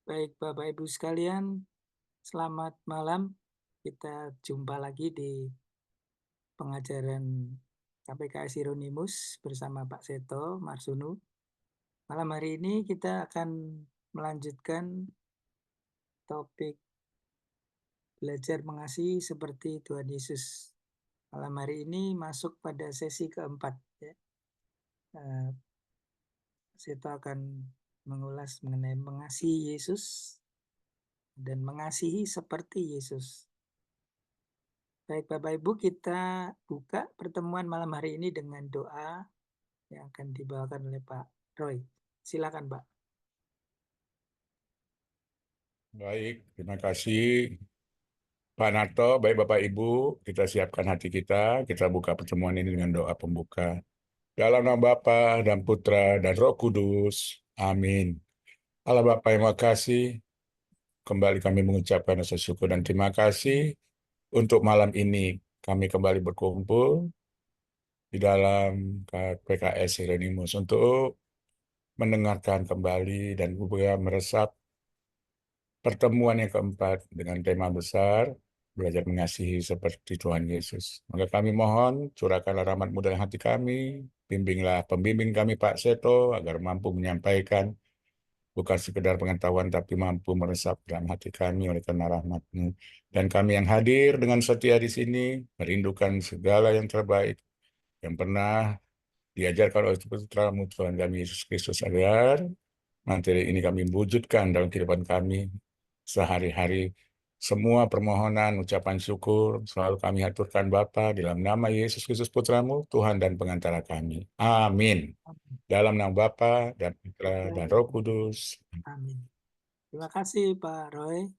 Baik, Bapak Ibu sekalian, selamat malam. Kita jumpa lagi di pengajaran KPKS Hieronymus bersama Pak Seto Marsunu. Malam hari ini kita akan melanjutkan topik belajar mengasihi seperti Tuhan Yesus. Malam hari ini masuk pada sesi keempat. Ya. Seto akan mengulas mengenai mengasihi Yesus dan mengasihi seperti Yesus. Baik Bapak Ibu, kita buka pertemuan malam hari ini dengan doa yang akan dibawakan oleh Pak Roy. Silakan Pak. Baik, terima kasih Pak Narto. Baik Bapak Ibu, kita siapkan hati kita buka pertemuan ini dengan doa pembuka. Dalam nama Bapa dan Putra dan Roh Kudus. Amin. Allah Bapa yang makasih, kembali kami mengucapkan rasa syukur dan terima kasih untuk malam ini kami kembali berkumpul di dalam PKS Hieronymus untuk mendengarkan kembali dan juga meresap pertemuan yang keempat dengan tema besar, belajar mengasihi seperti Tuhan Yesus. Maka kami mohon, curahkanlah rahmat-Mu dalam hati kami, bimbinglah pembimbing kami Pak Seto, agar mampu menyampaikan, bukan sekedar pengetahuan, tapi mampu meresap dalam hati kami oleh karena rahmat-Mu. Dan kami yang hadir dengan setia di sini, merindukan segala yang terbaik, yang pernah diajarkan oleh Putra-Mu Tuhan kami Yesus Kristus, agar materi ini kami wujudkan dalam kehidupan kami sehari-hari. Semua permohonan, ucapan syukur selalu kami aturkan Bapa dalam nama Yesus Kristus Putra-Mu, Tuhan dan pengantara kami. Amin. Dalam nama Bapa dan Putra dan Roh Kudus. Amin. Terima kasih Pak Roy.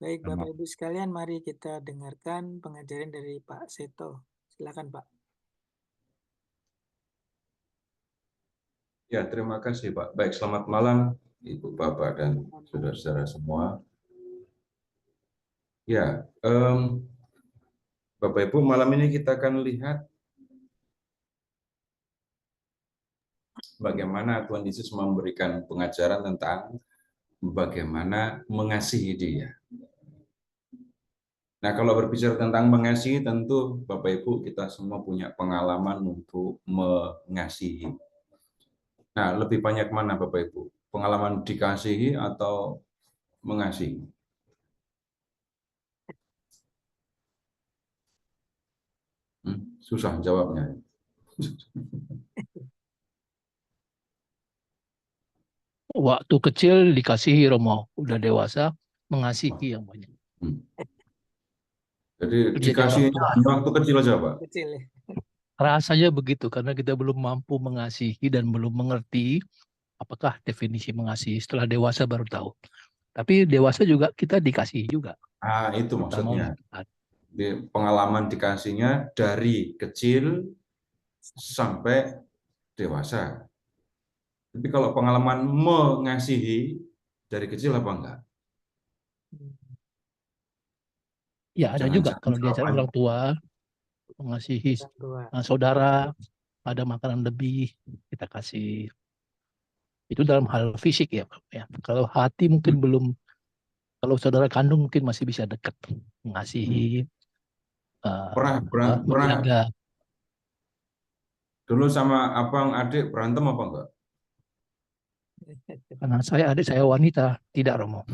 Baik Bapak Ibu sekalian, mari kita dengarkan pengajaran dari Pak Seto. Silakan Pak. Ya, terima kasih Pak. Baik, selamat malam Ibu, Bapak, dan saudara-saudara semua. Ya, Bapak Ibu, malam ini kita akan lihat bagaimana Tuhan Yesus memberikan pengajaran tentang bagaimana mengasihi Dia. Nah, kalau berbicara tentang mengasihi, tentu Bapak Ibu kita semua punya pengalaman untuk mengasihi. Nah, lebih banyak mana Bapak Ibu? Pengalaman dikasihi atau mengasihi? Susah jawabnya. Waktu kecil dikasihi Romo, udah dewasa mengasihi yang banyak. Jadi Jadi dikasih orang tua. waktu kecil aja Pak? Kecil ya. Rasanya begitu karena kita belum mampu mengasihi dan belum mengerti apakah definisi mengasihi. Setelah dewasa baru tahu. Tapi dewasa juga kita dikasihi juga. Ah, itu Terutama oleh maksudnya. Tuhan. Pengalaman dikasihnya dari kecil sampai dewasa. Tapi kalau pengalaman mengasihi dari kecil apa enggak? Ya ada juga Jangan-jangan kalau diajar jawabannya. orang tua mengasihi Orang tua. saudara, ada makanan lebih kita kasih. Itu dalam hal fisik ya, Pak. Ya. Kalau hati mungkin belum. Kalau saudara kandung mungkin masih bisa dekat, mengasihi, Pernah menjaga. dulu sama abang adik berantem apa enggak? Karena adik saya wanita, tidak Romo.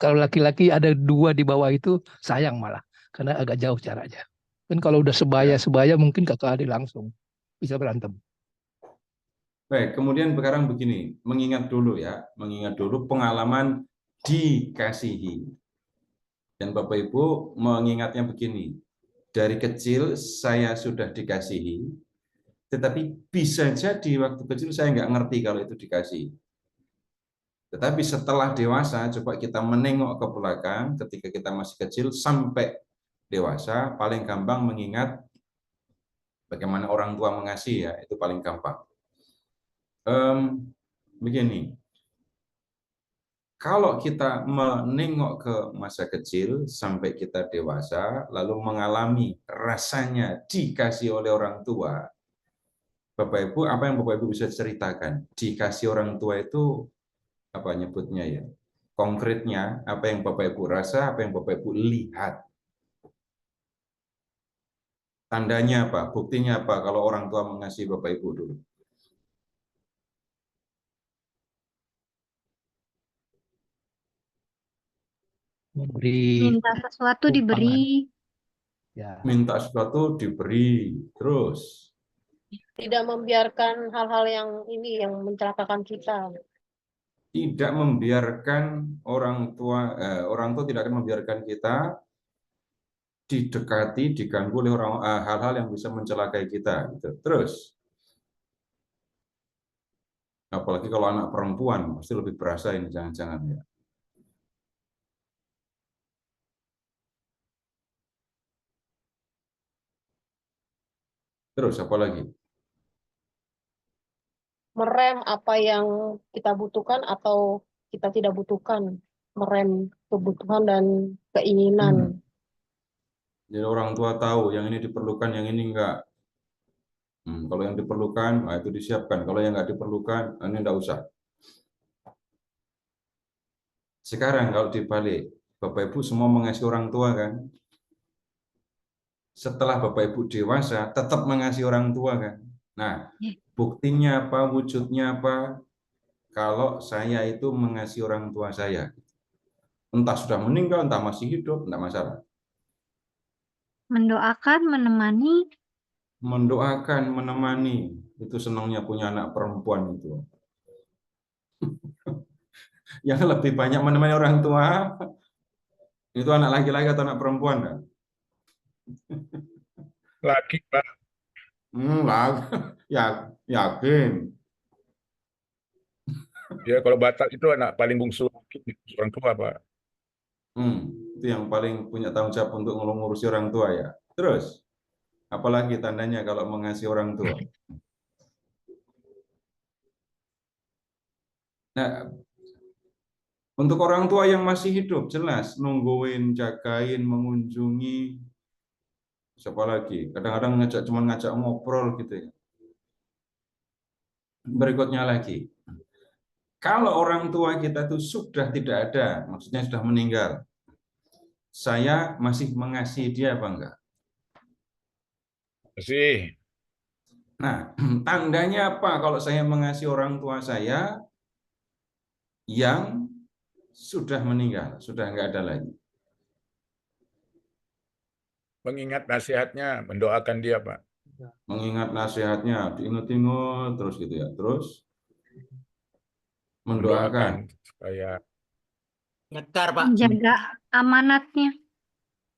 Kalau laki-laki ada dua di bawah itu sayang malah, karena agak jauh jaraknya. Kan kalau udah sebaya mungkin kakak adik langsung bisa berantem. Baik, kemudian sekarang begini, mengingat dulu pengalaman dikasihi. Dan Bapak Ibu mengingatnya begini, dari kecil saya sudah dikasihi, tetapi bisa jadi waktu kecil saya nggak ngerti kalau itu dikasih. Tetapi setelah dewasa, coba kita menengok ke belakang ketika kita masih kecil sampai dewasa, paling gampang mengingat bagaimana orang tua mengasihi ya, itu paling gampang. Begini, kalau kita menengok ke masa kecil sampai kita dewasa, lalu mengalami rasanya dikasih oleh orang tua, Bapak Ibu, apa yang Bapak Ibu bisa ceritakan? Dikasih orang tua itu apa nyebutnya ya, konkretnya, apa yang Bapak Ibu rasa, apa yang Bapak Ibu lihat. Tandanya apa? Buktinya apa kalau orang tua mengasihi Bapak Ibu dulu? Memberi Minta sesuatu tumpangan. diberi, Ya, Minta sesuatu diberi, terus Tidak membiarkan hal-hal yang ini yang mencelakakan kita. tidak membiarkan orang tua tidak akan membiarkan kita didekati, diganggu oleh hal-hal yang bisa mencelakai kita. Gitu. Terus, apalagi kalau anak perempuan, pasti lebih berasa ini, jangan-jangan ya. Terus, apa lagi? Merem apa yang kita butuhkan atau kita tidak butuhkan. Merem kebutuhan dan keinginan. Jadi orang tua tahu yang ini diperlukan, yang ini enggak. Kalau yang diperlukan, itu disiapkan. Kalau yang enggak diperlukan, ini enggak usah. Sekarang kalau dibalik, Bapak Ibu semua mengasihi orang tua kan? Setelah Bapak Ibu dewasa, tetap mengasihi orang tua kan? Nah, buktinya apa, wujudnya apa? Kalau saya itu mengasihi orang tua saya. Entah sudah meninggal, entah masih hidup, enggak masalah. mendoakan, menemani, Mendoakan, menemani. Itu senangnya punya anak perempuan itu. Yang lebih banyak menemani orang tua, itu anak laki-laki atau anak perempuan? Kan? Laki, Pak. Ya, yakin. Ya, kalau Batak itu anak paling bungsu orang tua, Pak. Itu yang paling punya tanggung jawab untuk ngurusi orang tua ya. Terus, apalagi tandanya kalau mengasihi orang tua? Nah, untuk orang tua yang masih hidup, jelas nungguin, jagain, mengunjungi, siapa lagi? Kadang-kadang cuma ngajak ngobrol gitu ya. Berikutnya lagi, kalau orang tua kita itu sudah tidak ada, maksudnya sudah meninggal, saya masih mengasihi dia apa enggak? Masih. Nah, tandanya apa kalau saya mengasihi orang tua saya yang sudah meninggal, sudah enggak ada lagi? Mengingat nasihatnya, mendoakan dia, Pak. Mengingat nasihatnya, diingat-ingat terus gitu ya. Terus mendoakan, supaya Nyekar, Pak. menjaga amanatnya,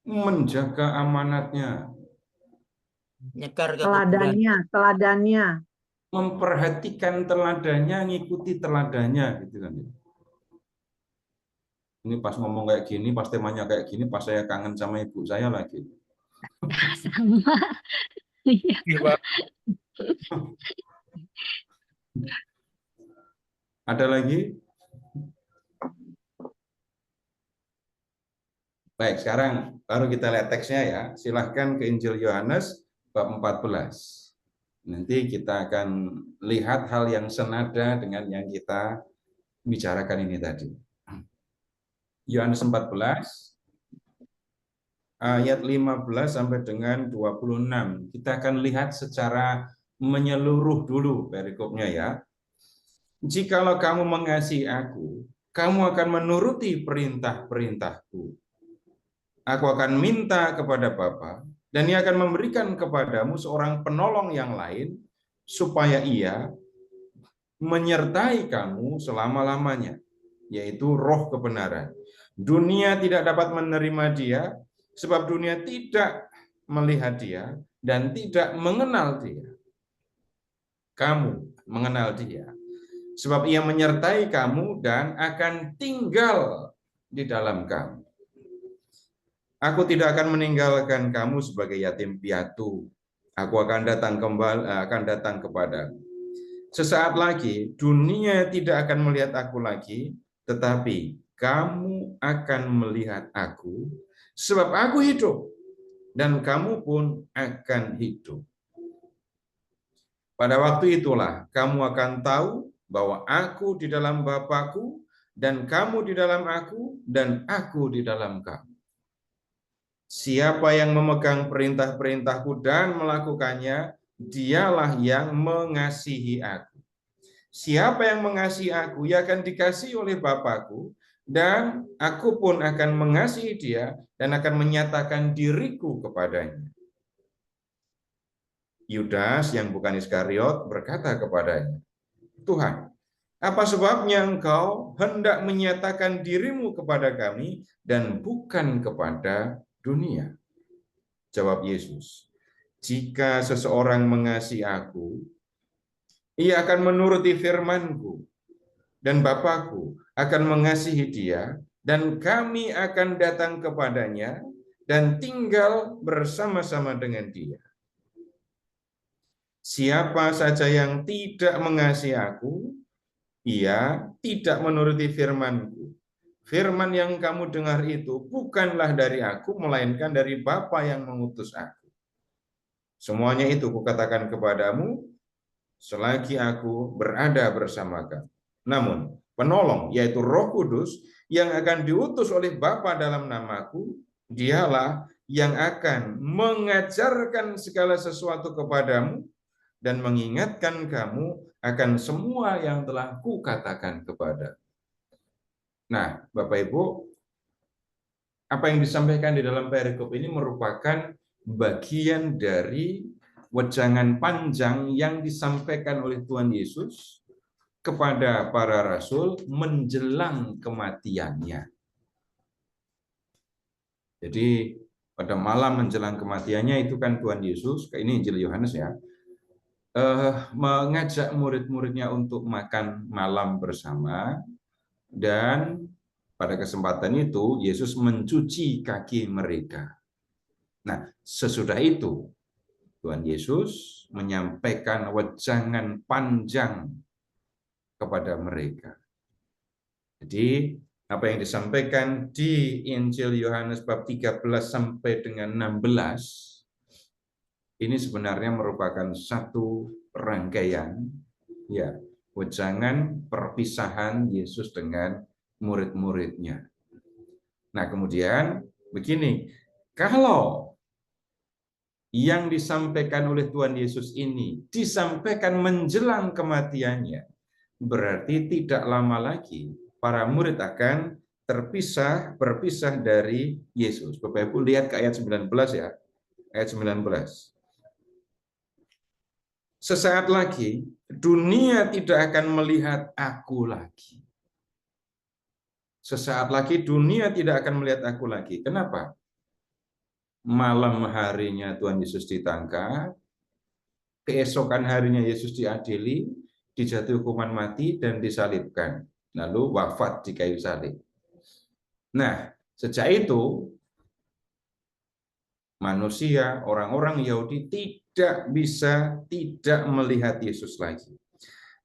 menjaga amanatnya, Nyekar kebetulan. teladannya. memperhatikan teladannya, ngikuti teladannya gitu kan. Ini pas ngomong kayak gini, pas temanya kayak gini, pas saya kangen sama ibu saya lagi. sama. Iya. Iya, Pak. Ada lagi? Baik, sekarang baru kita lihat teksnya ya. Silahkan ke Injil Yohanes bab 14. Nanti kita akan lihat hal yang senada dengan yang kita bicarakan ini tadi. Yohanes 14 ayat 15 sampai dengan 26. Kita akan lihat secara menyeluruh dulu perikopnya ya. Jikalau kamu mengasihi aku, kamu akan menuruti perintah-perintahku. Aku akan minta kepada Bapa, dan Ia akan memberikan kepadamu seorang penolong yang lain, supaya Ia menyertai kamu selama-lamanya, yaitu Roh kebenaran. Dunia tidak dapat menerima Dia, sebab dunia tidak melihat Dia dan tidak mengenal Dia. Kamu mengenal Dia, sebab Ia menyertai kamu dan akan tinggal di dalam kamu. Aku tidak akan meninggalkan kamu sebagai yatim piatu. Aku akan datang kepadamu. Sesaat lagi dunia tidak akan melihat aku lagi, tetapi kamu akan melihat aku, sebab aku hidup dan kamu pun akan hidup. Pada waktu itulah kamu akan tahu bahwa aku di dalam Bapa-Ku dan kamu di dalam aku, dan aku di dalam kamu. Siapa yang memegang perintah-perintahku dan melakukannya, dialah yang mengasihi aku. Siapa yang mengasihi aku, ia akan dikasihi oleh Bapakku, dan aku pun akan mengasihi dia dan akan menyatakan diriku kepadanya. Yudas yang bukan Iskariot berkata kepadanya, Tuhan, apa sebabnya engkau hendak menyatakan dirimu kepada kami dan bukan kepada dunia? Jawab Yesus, jika seseorang mengasihi aku, ia akan menuruti firman-Ku, dan Bapakku akan mengasihi dia, dan kami akan datang kepadanya dan tinggal bersama-sama dengan dia. Siapa saja yang tidak mengasihi aku, ia tidak menuruti firman-Ku. Firman yang kamu dengar itu bukanlah dari aku, melainkan dari Bapa yang mengutus aku. Semuanya itu kukatakan kepadamu selagi aku berada bersama kamu. Namun, penolong, yaitu Roh Kudus, yang akan diutus oleh Bapa dalam namaku, dialah yang akan mengajarkan segala sesuatu kepadamu dan mengingatkan kamu akan semua yang telah kukatakan kepada. Nah, Bapak Ibu, apa yang disampaikan di dalam perikop ini merupakan bagian dari wejangan panjang yang disampaikan oleh Tuhan Yesus kepada para rasul menjelang kematiannya. Jadi pada malam menjelang kematiannya itu kan Tuhan Yesus, ini Injil Yohanes ya, mengajak murid-muridnya untuk makan malam bersama, dan pada kesempatan itu Yesus mencuci kaki mereka. Nah, sesudah itu Tuhan Yesus menyampaikan wejangan panjang kepada mereka. Jadi apa yang disampaikan di Injil Yohanes bab 13 sampai dengan 16 ini sebenarnya merupakan satu rangkaian ya wejangan perpisahan Yesus dengan murid-muridnya. Nah, kemudian begini, kalau yang disampaikan oleh Tuhan Yesus ini disampaikan menjelang kematiannya, berarti tidak lama lagi para murid akan berpisah dari Yesus. Bapak Ibu lihat ke ayat 19 ya. Ayat 19. Sesaat lagi dunia tidak akan melihat aku lagi. Sesaat lagi dunia tidak akan melihat aku lagi. Kenapa? Malam harinya Tuhan Yesus ditangkap, keesokan harinya Yesus diadili, dijatuhi hukuman mati dan disalibkan, lalu wafat di kayu salib. Nah, sejak itu manusia, orang-orang Yahudi tidak bisa tidak melihat Yesus lagi.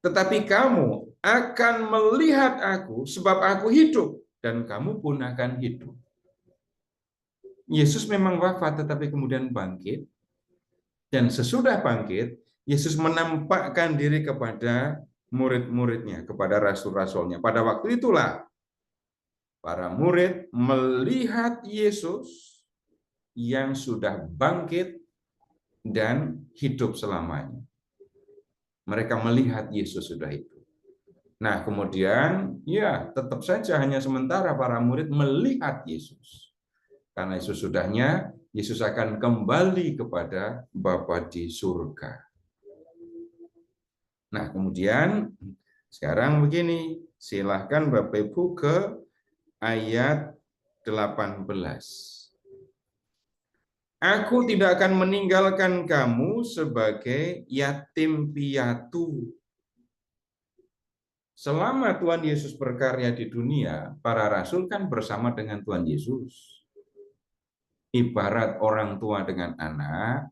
Tetapi kamu akan melihat aku sebab aku hidup dan kamu pun akan hidup. Yesus memang wafat tetapi kemudian bangkit, dan sesudah bangkit Yesus menampakkan diri kepada murid-muridnya, kepada rasul-rasulnya. Pada waktu itulah para murid melihat Yesus yang sudah bangkit dan hidup selamanya. Mereka melihat Yesus sudah itu. Nah, kemudian ya tetap saja hanya sementara para murid melihat Yesus. Karena Yesus sudahnya, Yesus akan kembali kepada Bapa di surga. Nah, kemudian sekarang begini, silahkan Bapak Ibu ke ayat 18. Aku tidak akan meninggalkan kamu sebagai yatim piatu. Selama Tuhan Yesus berkarya di dunia, para rasul kan bersama dengan Tuhan Yesus. Ibarat orang tua dengan anak,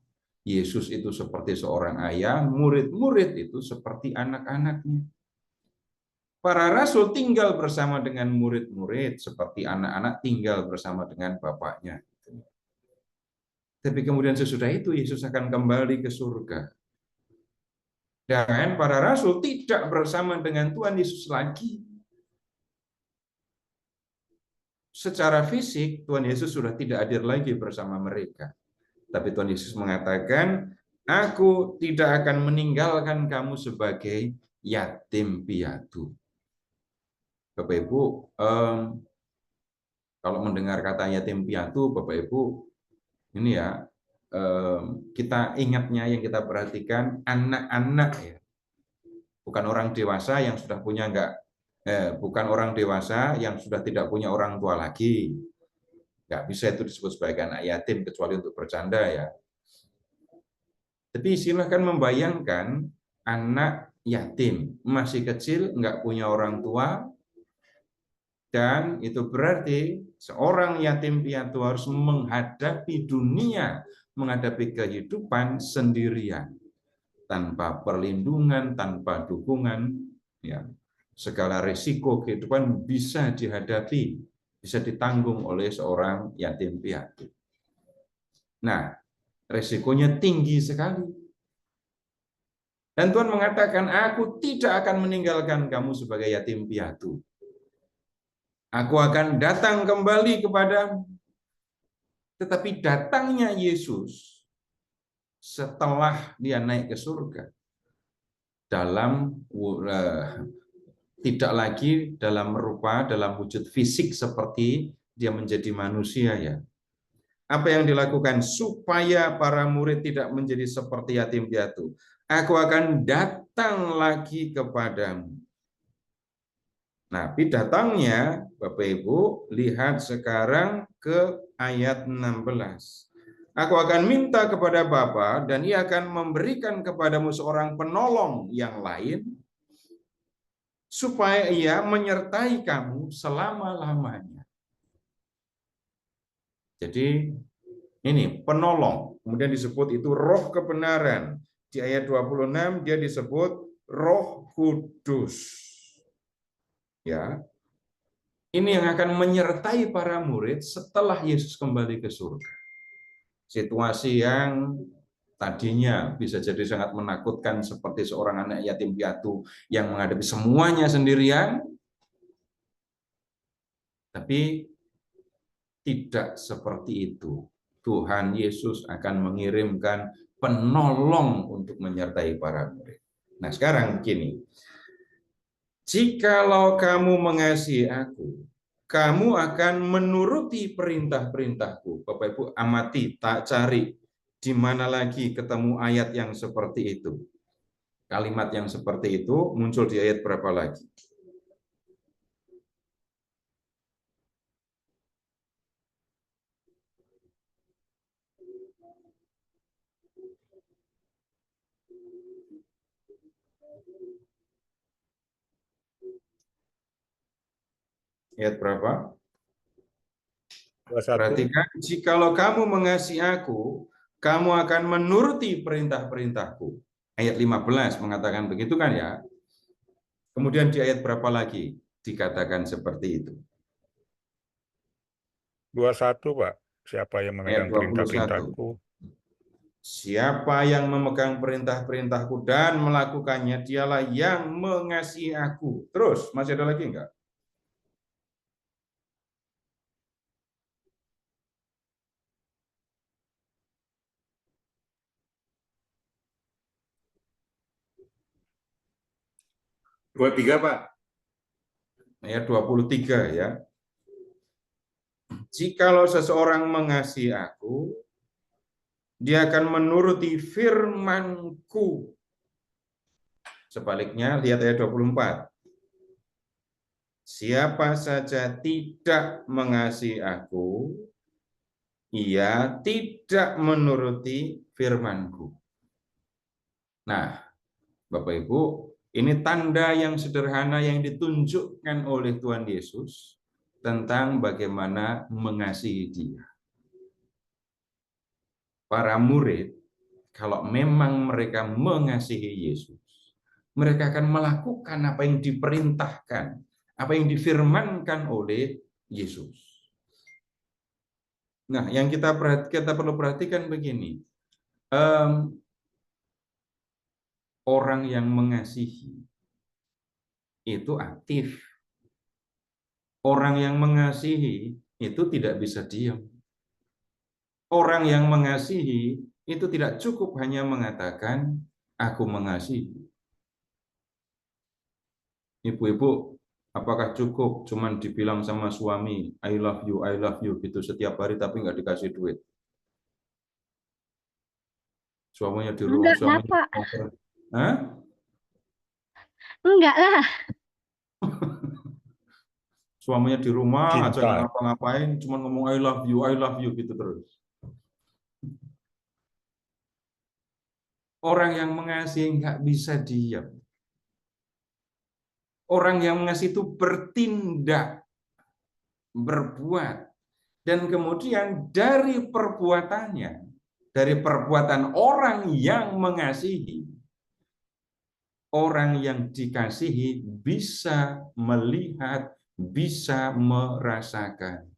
Yesus itu seperti seorang ayah, murid-murid itu seperti anak-anaknya. Para rasul tinggal bersama dengan murid-murid, seperti anak-anak tinggal bersama dengan bapaknya. Tapi kemudian sesudah itu Yesus akan kembali ke surga. Dan para rasul tidak bersama dengan Tuhan Yesus lagi. secara fisik Tuhan Yesus sudah tidak hadir lagi bersama mereka. Tapi Tuhan Yesus mengatakan, aku tidak akan meninggalkan kamu sebagai yatim piatu. Bapak Ibu, kalau mendengar kata yatim piatu, Bapak Ibu, ini ya, kita ingatnya, yang kita perhatikan anak-anak ya, bukan orang dewasa yang sudah punya bukan orang dewasa yang sudah tidak punya orang tua lagi. Nggak bisa itu disebut sebagai anak yatim kecuali untuk bercanda ya. Tapi silahkan membayangkan anak yatim masih kecil, nggak punya orang tua, dan itu berarti seorang yatim piatu harus menghadapi dunia, menghadapi kehidupan sendirian, tanpa perlindungan, tanpa dukungan, ya. Segala risiko kehidupan bisa dihadapi, bisa ditanggung oleh seorang yatim piatu. Nah, risikonya tinggi sekali. Dan Tuhan mengatakan, aku tidak akan meninggalkan kamu sebagai yatim piatu. Aku akan datang kembali kepadamu. Tetapi datangnya Yesus setelah dia naik ke surga, tidak lagi dalam wujud fisik seperti dia menjadi manusia ya. Apa yang dilakukan supaya para murid tidak menjadi seperti yatim piatu? Aku akan datang lagi kepadamu. Nah, tapi datangnya, Bapak Ibu, lihat sekarang ke ayat 16. Aku akan minta kepada Bapa dan Ia akan memberikan kepadamu seorang penolong yang lain, supaya Ia menyertai kamu selama-lamanya. Jadi ini penolong, kemudian disebut itu roh kebenaran. Di ayat 26 dia disebut Roh Kudus. Ya. Ini yang akan menyertai para murid setelah Yesus kembali ke surga. Situasi yang tadinya bisa jadi sangat menakutkan seperti seorang anak yatim piatu yang menghadapi semuanya sendirian, tapi tidak seperti itu. Tuhan Yesus akan mengirimkan penolong untuk menyertai para murid. Nah, sekarang begini. Jikalau kamu mengasihi aku, kamu akan menuruti perintah-perintahku. Bapak Ibu amati, tak cari di mana lagi ketemu ayat yang seperti itu. Kalimat yang seperti itu muncul di ayat berapa lagi? Ayat berapa? 21. Perhatikan, jikalau kamu mengasihi aku, kamu akan menuruti perintah-perintahku. Ayat 15 mengatakan begitu kan ya. Kemudian di ayat berapa lagi dikatakan seperti itu? 21, Pak. Siapa yang Ayat memegang 21. perintah-perintahku? Siapa yang memegang perintah-perintahku dan melakukannya, dialah yang mengasihi aku. Terus, masih ada lagi enggak? Dua tiga, Pak. Ayat 23 ya. Jikalau seseorang mengasihi aku, dia akan menuruti firman-Ku. Sebaliknya, lihat ayat 24. Siapa saja tidak mengasihi aku, ia tidak menuruti firman-Ku. Nah, Bapak Ibu, ini tanda yang sederhana yang ditunjukkan oleh Tuhan Yesus tentang bagaimana mengasihi Dia. Para murid, kalau memang mereka mengasihi Yesus, mereka akan melakukan apa yang diperintahkan, apa yang difirmankan oleh Yesus. Nah, yang kita perlu perhatikan begini, orang yang mengasihi itu aktif. Orang yang mengasihi itu tidak bisa diam. Orang yang mengasihi itu tidak cukup hanya mengatakan aku mengasihi. Ibu-ibu, apakah cukup cuman dibilang sama suami I love you gitu setiap hari tapi nggak dikasih duit? Suaminya di rumah, Enggak lah, Pak. Hah? Enggak lah. Suaminya di rumah aja Cinta. nggak ngapa-ngapain, cuma ngomong I love you gitu terus. Orang yang mengasihi nggak bisa diam. Orang yang mengasihi itu bertindak, berbuat, dan kemudian dari perbuatannya, dari perbuatan orang yang mengasihi, orang yang dikasihi bisa melihat, bisa merasakan.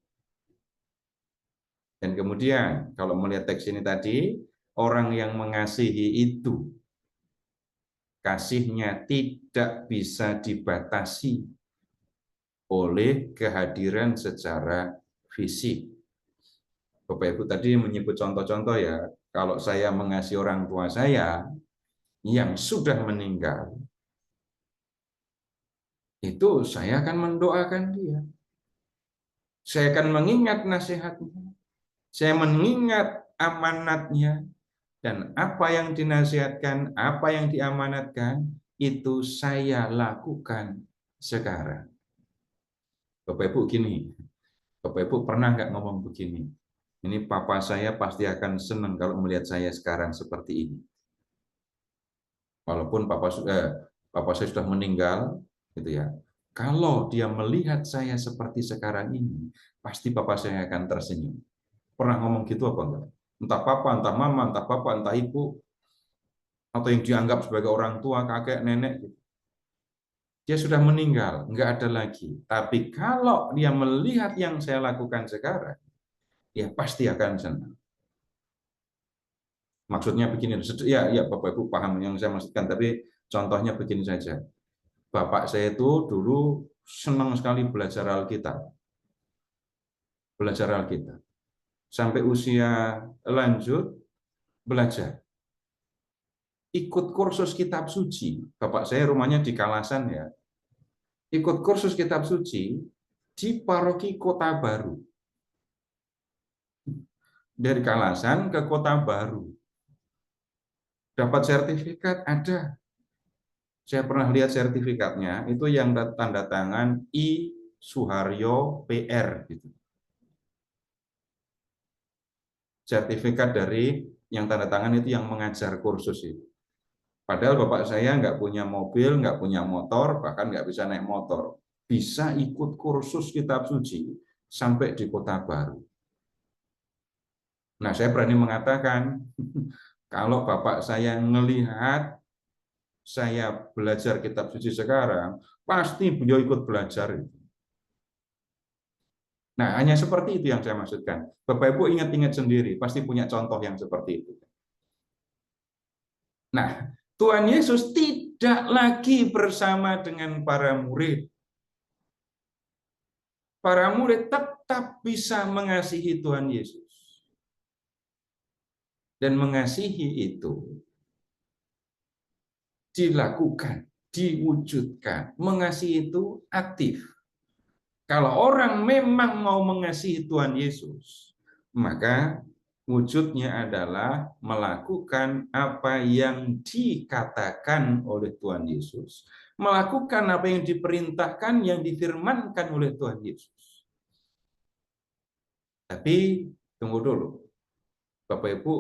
Dan kemudian kalau melihat teks ini tadi, orang yang mengasihi itu kasihnya tidak bisa dibatasi oleh kehadiran secara fisik. Bapak Ibu tadi menyebut contoh-contoh ya, kalau saya mengasihi orang tua saya yang sudah meninggal, itu saya akan mendoakan dia. Saya akan mengingat nasihatnya. Saya mengingat amanatnya. Dan apa yang dinasihatkan, apa yang diamanatkan, itu saya lakukan sekarang. Bapak Ibu gini, Bapak Ibu pernah nggak ngomong begini? Ini papa saya pasti akan senang kalau melihat saya sekarang seperti ini. Walaupun papa saya sudah meninggal, gitu ya. Kalau dia melihat saya seperti sekarang ini, pasti papa saya akan tersenyum. Pernah ngomong gitu apa enggak? Entah papa, entah mama, entah papa, entah ibu, atau yang dianggap sebagai orang tua, kakek, nenek, gitu. Dia sudah meninggal, nggak ada lagi. Tapi kalau dia melihat yang saya lakukan sekarang, dia pasti akan senang. Maksudnya begini, ya Bapak Ibu paham yang saya maksudkan, tapi contohnya begini saja. Bapak saya itu dulu senang sekali belajar Alkitab. Belajar Alkitab. Sampai usia lanjut, belajar. Ikut kursus kitab suci. Bapak saya rumahnya di Kalasan ya. Ikut kursus kitab suci di paroki Kota Baru. Dari Kalasan ke Kota Baru. Dapat sertifikat ada. Saya pernah lihat sertifikatnya, itu yang tanda tangan I Suharyo PR gitu. Sertifikat dari yang tanda tangan itu yang mengajar kursus itu. Padahal bapak saya nggak punya mobil, nggak punya motor, bahkan nggak bisa naik motor. Bisa ikut kursus kitab suci sampai di Kota Baru. Nah, saya berani mengatakan, kalau bapak saya melihat saya belajar kitab suci sekarang, pasti beliau ikut belajar. Nah, hanya seperti itu yang saya maksudkan. Bapak Ibu ingat-ingat sendiri, pasti punya contoh yang seperti itu. Nah, Tuhan Yesus tidak lagi bersama dengan para murid. Para murid tetap bisa mengasihi Tuhan Yesus. Dan mengasihi itu dilakukan, diwujudkan. Mengasihi itu aktif. Kalau orang memang mau mengasihi Tuhan Yesus, maka wujudnya adalah melakukan apa yang dikatakan oleh Tuhan Yesus, melakukan apa yang diperintahkan, yang difirmankan oleh Tuhan Yesus. Tapi tunggu dulu, Bapak Ibu,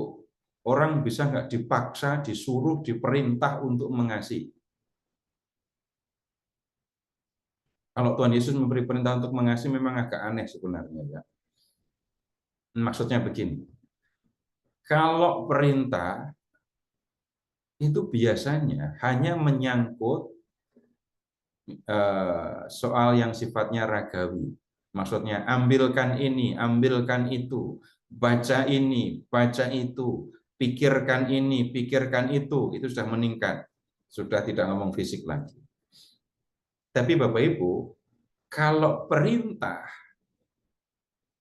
orang bisa nggak dipaksa, disuruh, diperintah untuk mengasihi? Kalau Tuhan Yesus memberi perintah untuk mengasihi memang agak aneh sebenarnya ya. Maksudnya begini, kalau perintah itu biasanya hanya menyangkut soal yang sifatnya ragawi. Maksudnya ambilkan ini, ambilkan itu, baca ini, baca itu, pikirkan ini, pikirkan itu sudah meningkat. Sudah tidak ngomong fisik lagi. Tapi Bapak Ibu, kalau perintah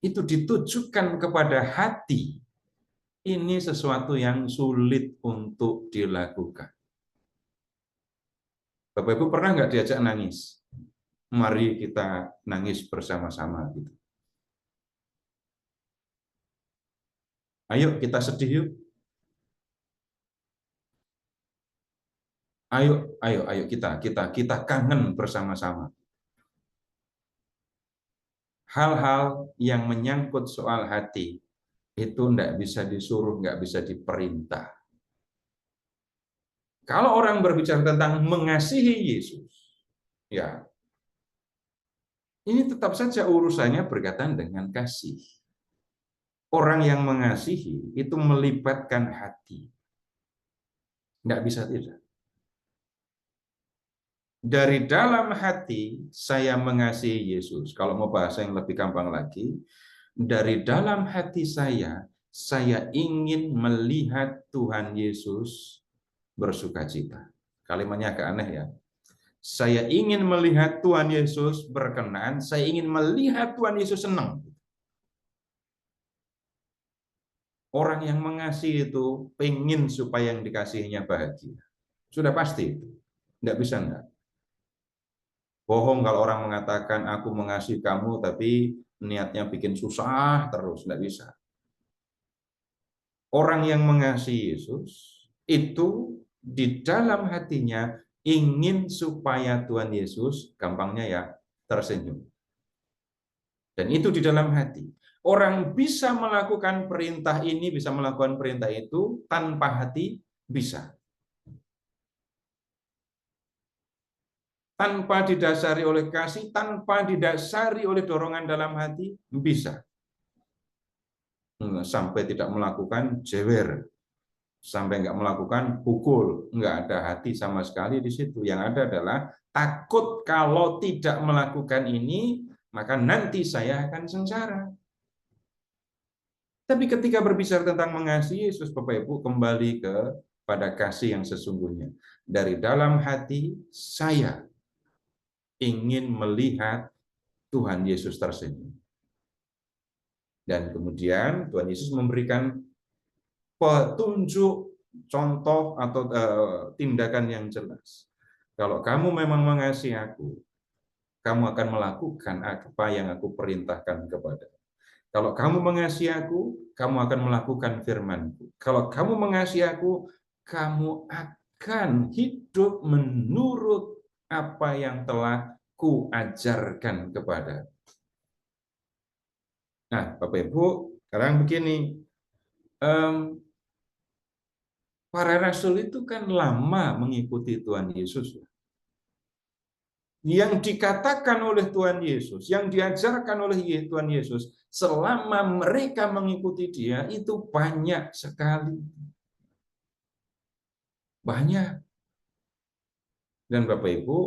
itu ditujukan kepada hati, ini sesuatu yang sulit untuk dilakukan. Bapak Ibu pernah nggak diajak nangis? Mari kita nangis bersama-sama gitu. Ayo kita sedih yuk. Ayo kita kangen bersama-sama. Hal-hal yang menyangkut soal hati itu tidak bisa disuruh, nggak bisa diperintah. Kalau orang berbicara tentang mengasihi Yesus, ya, ini tetap saja urusannya berkaitan dengan kasih. Orang yang mengasihi itu melibatkan hati. Nggak bisa tidak. Dari dalam hati saya mengasihi Yesus. Kalau mau bahasa yang lebih gampang lagi, dari dalam hati saya ingin melihat Tuhan Yesus bersukacita. Kalimatnya agak aneh ya. Saya ingin melihat Tuhan Yesus berkenan, saya ingin melihat Tuhan Yesus senang. Orang yang mengasihi itu pengen supaya yang dikasihinya bahagia. Sudah pasti itu. Nggak bisa enggak. Bohong kalau orang mengatakan aku mengasihi kamu tapi niatnya bikin susah terus. Nggak bisa. Orang yang mengasihi Yesus itu di dalam hatinya ingin supaya Tuhan Yesus, gampangnya ya, tersenyum. Dan itu di dalam hati. Orang bisa melakukan perintah ini, bisa melakukan perintah itu tanpa hati, bisa. Tanpa didasari oleh kasih, tanpa didasari oleh dorongan dalam hati, bisa. Sampai tidak melakukan jewer, sampai nggak melakukan pukul, nggak ada hati sama sekali di situ. Yang ada adalah takut kalau tidak melakukan ini, maka nanti saya akan sengsara. Tapi ketika berbicara tentang mengasihi Yesus, Bapak Ibu, kembali kepada kasih yang sesungguhnya. Dari dalam hati saya ingin melihat Tuhan Yesus tersenyum. Dan kemudian Tuhan Yesus memberikan petunjuk, contoh atau tindakan yang jelas. Kalau kamu memang mengasihi aku, kamu akan melakukan apa yang aku perintahkan kepadamu. Kalau kamu mengasihi aku, kamu akan melakukan firman-Ku. Kalau kamu mengasihi aku, kamu akan hidup menurut apa yang telah Kuajarkan kepada. Nah, Bapak Ibu, sekarang begini. Para rasul itu kan lama mengikuti Tuhan Yesus. Yang dikatakan oleh Tuhan Yesus, yang diajarkan oleh Tuhan Yesus, selama mereka mengikuti Dia, itu banyak sekali. Banyak. Dan Bapak Ibu,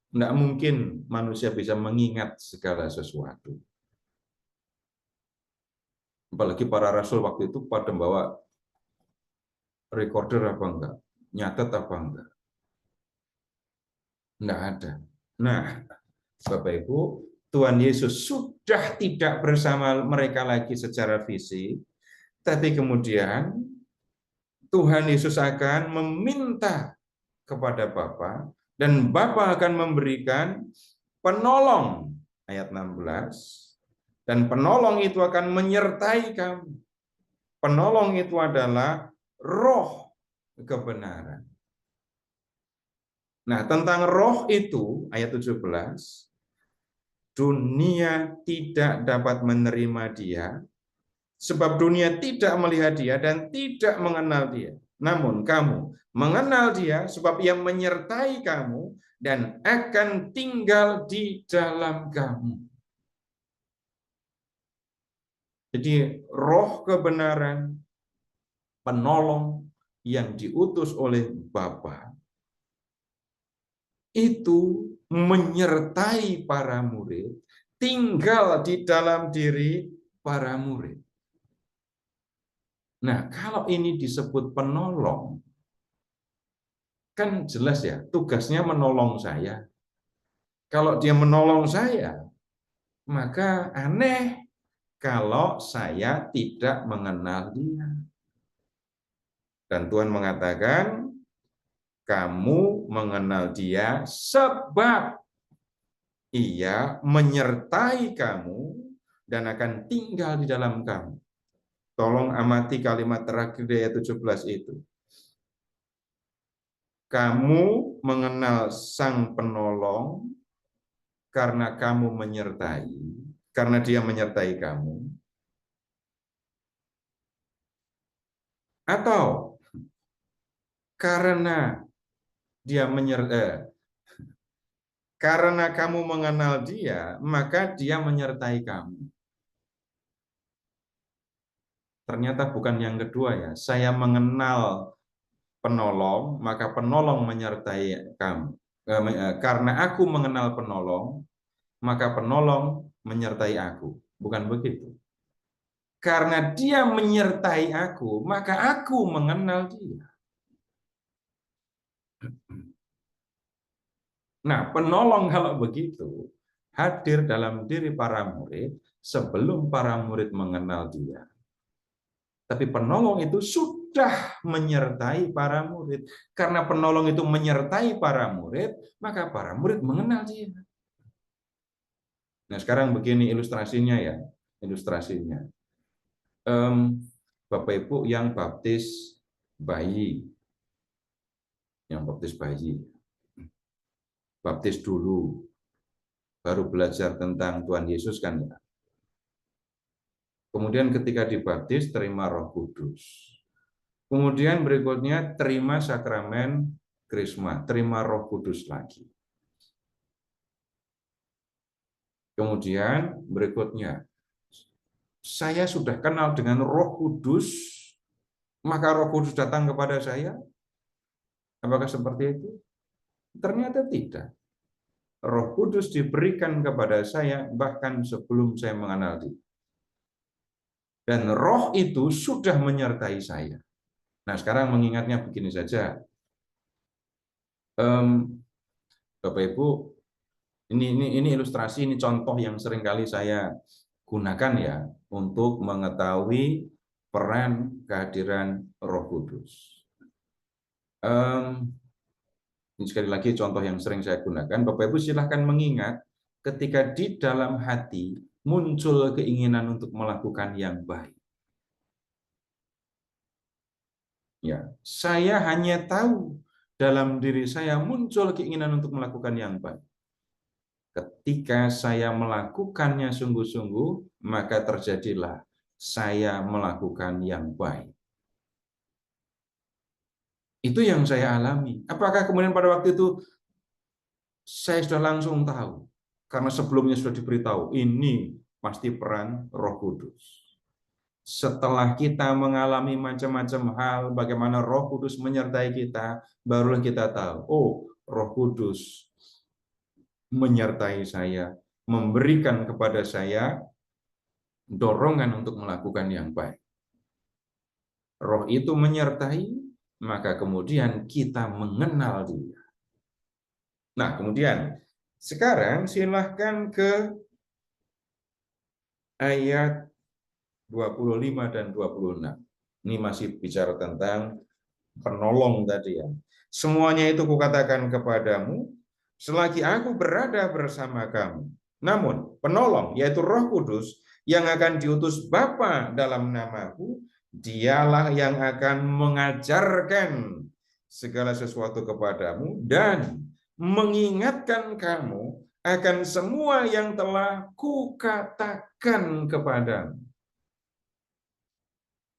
tidak mungkin manusia bisa mengingat segala sesuatu. Apalagi para rasul waktu itu pada bawa recorder apa enggak, nyatet apa enggak. Enggak ada. Nah, Bapak Ibu, Tuhan Yesus sudah tidak bersama mereka lagi secara fisik, tapi kemudian Tuhan Yesus akan meminta kepada Bapa, dan Bapa akan memberikan penolong, ayat 16, dan penolong itu akan menyertai kamu. Penolong itu adalah roh kebenaran. Nah, tentang roh itu, ayat 17, dunia tidak dapat menerima Dia, sebab dunia tidak melihat Dia dan tidak mengenal Dia. Namun kamu mengenal Dia, sebab Ia menyertai kamu dan akan tinggal di dalam kamu. Jadi roh kebenaran, penolong yang diutus oleh Bapa, itu menyertai para murid, tinggal di dalam diri para murid. Nah, kalau ini disebut penolong, kan jelas ya, tugasnya menolong saya. Kalau dia menolong saya, maka aneh kalau saya tidak mengenal dia. Dan Tuhan mengatakan, kamu mengenal dia sebab ia menyertai kamu dan akan tinggal di dalam kamu. Tolong amati kalimat terakhir di ayat 17 itu. Kamu mengenal Sang Penolong karena kamu menyertai, karena dia menyertai kamu. Atau karena dia karena kamu mengenal dia, maka dia menyertai kamu. Ternyata bukan yang kedua ya. Saya mengenal penolong, maka penolong menyertai kamu. Karena aku mengenal penolong, maka penolong menyertai aku. Bukan begitu. Karena dia menyertai aku, maka aku mengenal dia. Nah, penolong kalau begitu hadir dalam diri para murid sebelum para murid mengenal dia. Tapi penolong itu sudah menyertai para murid. Karena penolong itu menyertai para murid, maka para murid mengenal dia. Nah, sekarang begini ilustrasinya ya. Ilustrasinya. Bapak Ibu yang baptis bayi. Yang baptis bayi. Baptis dulu. Baru belajar tentang Tuhan Yesus kan ya. Kemudian ketika dibaptis terima Roh Kudus. Kemudian berikutnya terima sakramen Krisma, terima Roh Kudus lagi. Kemudian berikutnya saya sudah kenal dengan Roh Kudus, maka Roh Kudus datang kepada saya. Apakah seperti itu? Ternyata tidak. Roh Kudus diberikan kepada saya bahkan sebelum saya mengenal dia. Dan Roh itu sudah menyertai saya. Nah, sekarang mengingatnya begini saja. Bapak Ibu, ini ilustrasi, ini contoh yang seringkali saya gunakan ya untuk mengetahui peran kehadiran Roh Kudus. Ini sekali lagi contoh yang sering saya gunakan. Bapak Ibu silahkan mengingat ketika di dalam hati muncul keinginan untuk melakukan yang baik. Ya, saya hanya tahu dalam diri saya muncul keinginan untuk melakukan yang baik. Ketika saya melakukannya sungguh-sungguh, maka terjadilah saya melakukan yang baik. Itu yang saya alami. Apakah kemudian pada waktu itu saya sudah langsung tahu? Karena sebelumnya sudah diberitahu, ini pasti peran Roh Kudus. Setelah kita mengalami macam-macam hal, bagaimana Roh Kudus menyertai kita, barulah kita tahu, oh, Roh Kudus menyertai saya, memberikan kepada saya dorongan untuk melakukan yang baik. Roh itu menyertai, maka kemudian kita mengenal dia. Nah, kemudian sekarang silahkan ke ayat 25 dan 26. Ini masih bicara tentang penolong tadi ya. Semuanya itu kukatakan kepadamu selagi aku berada bersama kamu. Namun penolong yaitu Roh Kudus yang akan diutus Bapa dalam namaku, dialah yang akan mengajarkan segala sesuatu kepadamu dan mengingatkan kamu akan semua yang telah kukatakan kepadamu.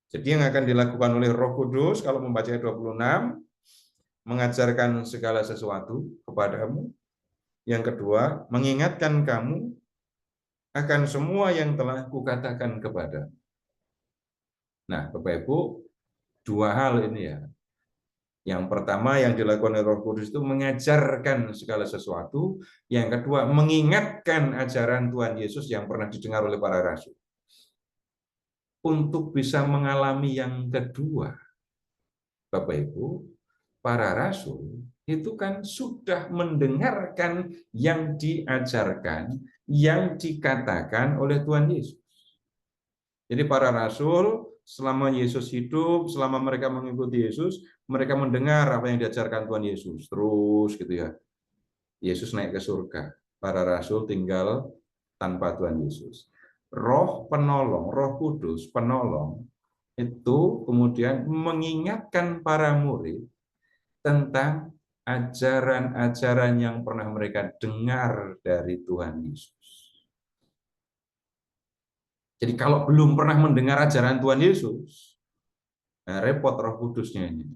Jadi yang akan dilakukan oleh Roh Kudus kalau membaca ayat 26, mengajarkan segala sesuatu kepadamu. Yang kedua, mengingatkan kamu akan semua yang telah kukatakan kepadamu. Nah, Bapak Ibu, dua hal ini ya. Yang pertama yang dilakukan oleh Roh Kudus itu mengajarkan segala sesuatu. Yang kedua, mengingatkan ajaran Tuhan Yesus yang pernah didengar oleh para rasul. Untuk bisa mengalami yang kedua, Bapak Ibu, para rasul itu kan sudah mendengarkan yang diajarkan, yang dikatakan oleh Tuhan Yesus. Jadi para rasul selama Yesus hidup, selama mereka mengikuti Yesus, mereka mendengar apa yang diajarkan Tuhan Yesus. Terus gitu ya. Yesus naik ke surga. Para rasul tinggal tanpa Tuhan Yesus. Roh penolong, Roh Kudus penolong itu kemudian mengingatkan para murid tentang ajaran-ajaran yang pernah mereka dengar dari Tuhan Yesus. Jadi kalau belum pernah mendengar ajaran Tuhan Yesus, nah repot Roh Kudusnya ini.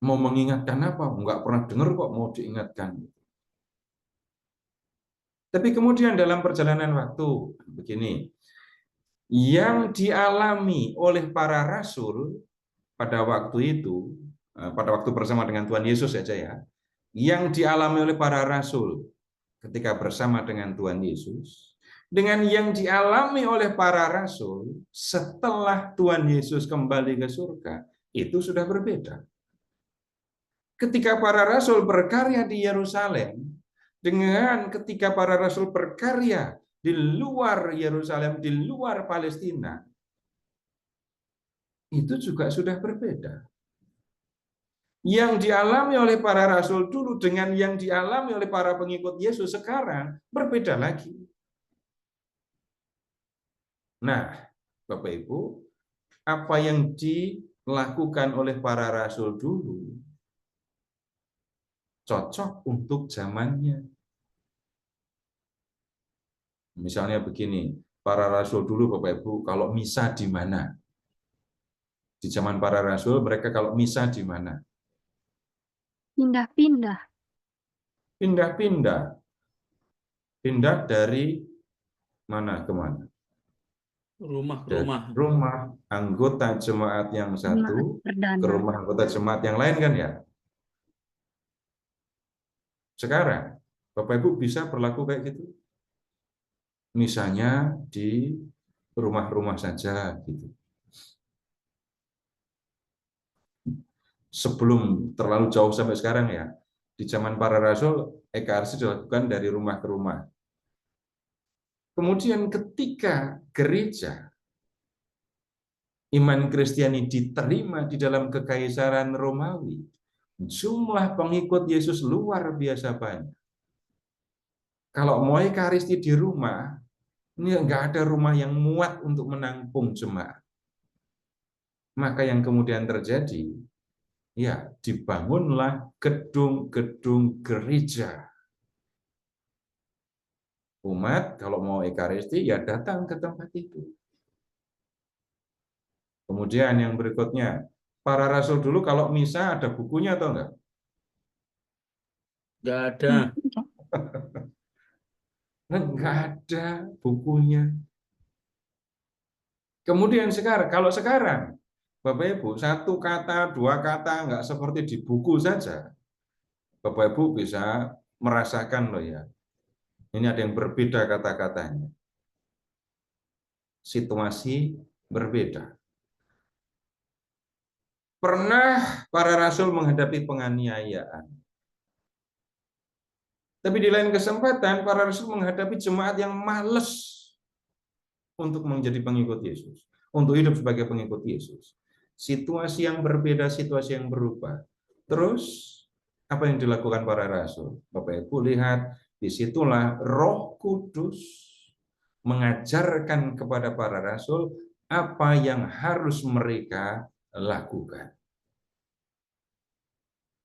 Mau mengingatkan apa? Enggak pernah dengar kok mau diingatkan. Tapi kemudian dalam perjalanan waktu, begini, yang dialami oleh para rasul pada waktu itu, pada waktu bersama dengan Tuhan Yesus saja ya, yang dialami oleh para rasul ketika bersama dengan Tuhan Yesus, dengan yang dialami oleh para rasul setelah Tuhan Yesus kembali ke surga, itu sudah berbeda. Ketika para rasul berkarya di Yerusalem, dengan ketika para rasul berkarya di luar Yerusalem, di luar Palestina, itu juga sudah berbeda. Yang dialami oleh para rasul dulu dengan yang dialami oleh para pengikut Yesus sekarang berbeda lagi. Nah, Bapak Ibu, apa yang dilakukan oleh para rasul dulu cocok untuk zamannya. Misalnya begini, para rasul dulu Bapak Ibu, kalau misa di mana? Di zaman para rasul, mereka kalau misa di mana? Pindah-pindah. Pindah-pindah. Pindah dari mana ke mana? Rumah ke Dari rumah. rumah anggota jemaat yang satu ke Perdana. rumah anggota jemaat yang lain kan ya? Sekarang, Bapak Ibu bisa berlaku kayak gitu? Misalnya di rumah-rumah saja gitu. Sebelum terlalu jauh sampai sekarang ya, di zaman para rasul, EKRC dilakukan dari rumah ke rumah. Kemudian ketika gereja, iman Kristiani diterima di dalam kekaisaran Romawi, jumlah pengikut Yesus luar biasa banyak. Kalau mau ekaristi di rumah, ini nggak ada rumah yang muat untuk menampung jemaat. Maka yang kemudian terjadi, ya dibangunlah gedung-gedung gereja. Umat kalau mau ekaristi ya datang ke tempat itu. Kemudian yang berikutnya, para rasul dulu kalau misa ada bukunya atau enggak? Nggak ada. Enggak ada bukunya. Kemudian sekarang, kalau sekarang, Bapak Ibu, satu kata, dua kata, enggak seperti di buku saja. Bapak Ibu bisa merasakan loh ya. Ini ada yang berbeda kata-katanya. Situasi berbeda. Pernah para rasul menghadapi penganiayaan. Tapi di lain kesempatan, para rasul menghadapi jemaat yang malas untuk menjadi pengikut Yesus, untuk hidup sebagai pengikut Yesus. Situasi yang berbeda, situasi yang berubah. Terus, apa yang dilakukan para rasul? Bapak Ibu lihat, disitulah Roh Kudus mengajarkan kepada para rasul apa yang harus mereka lakukan.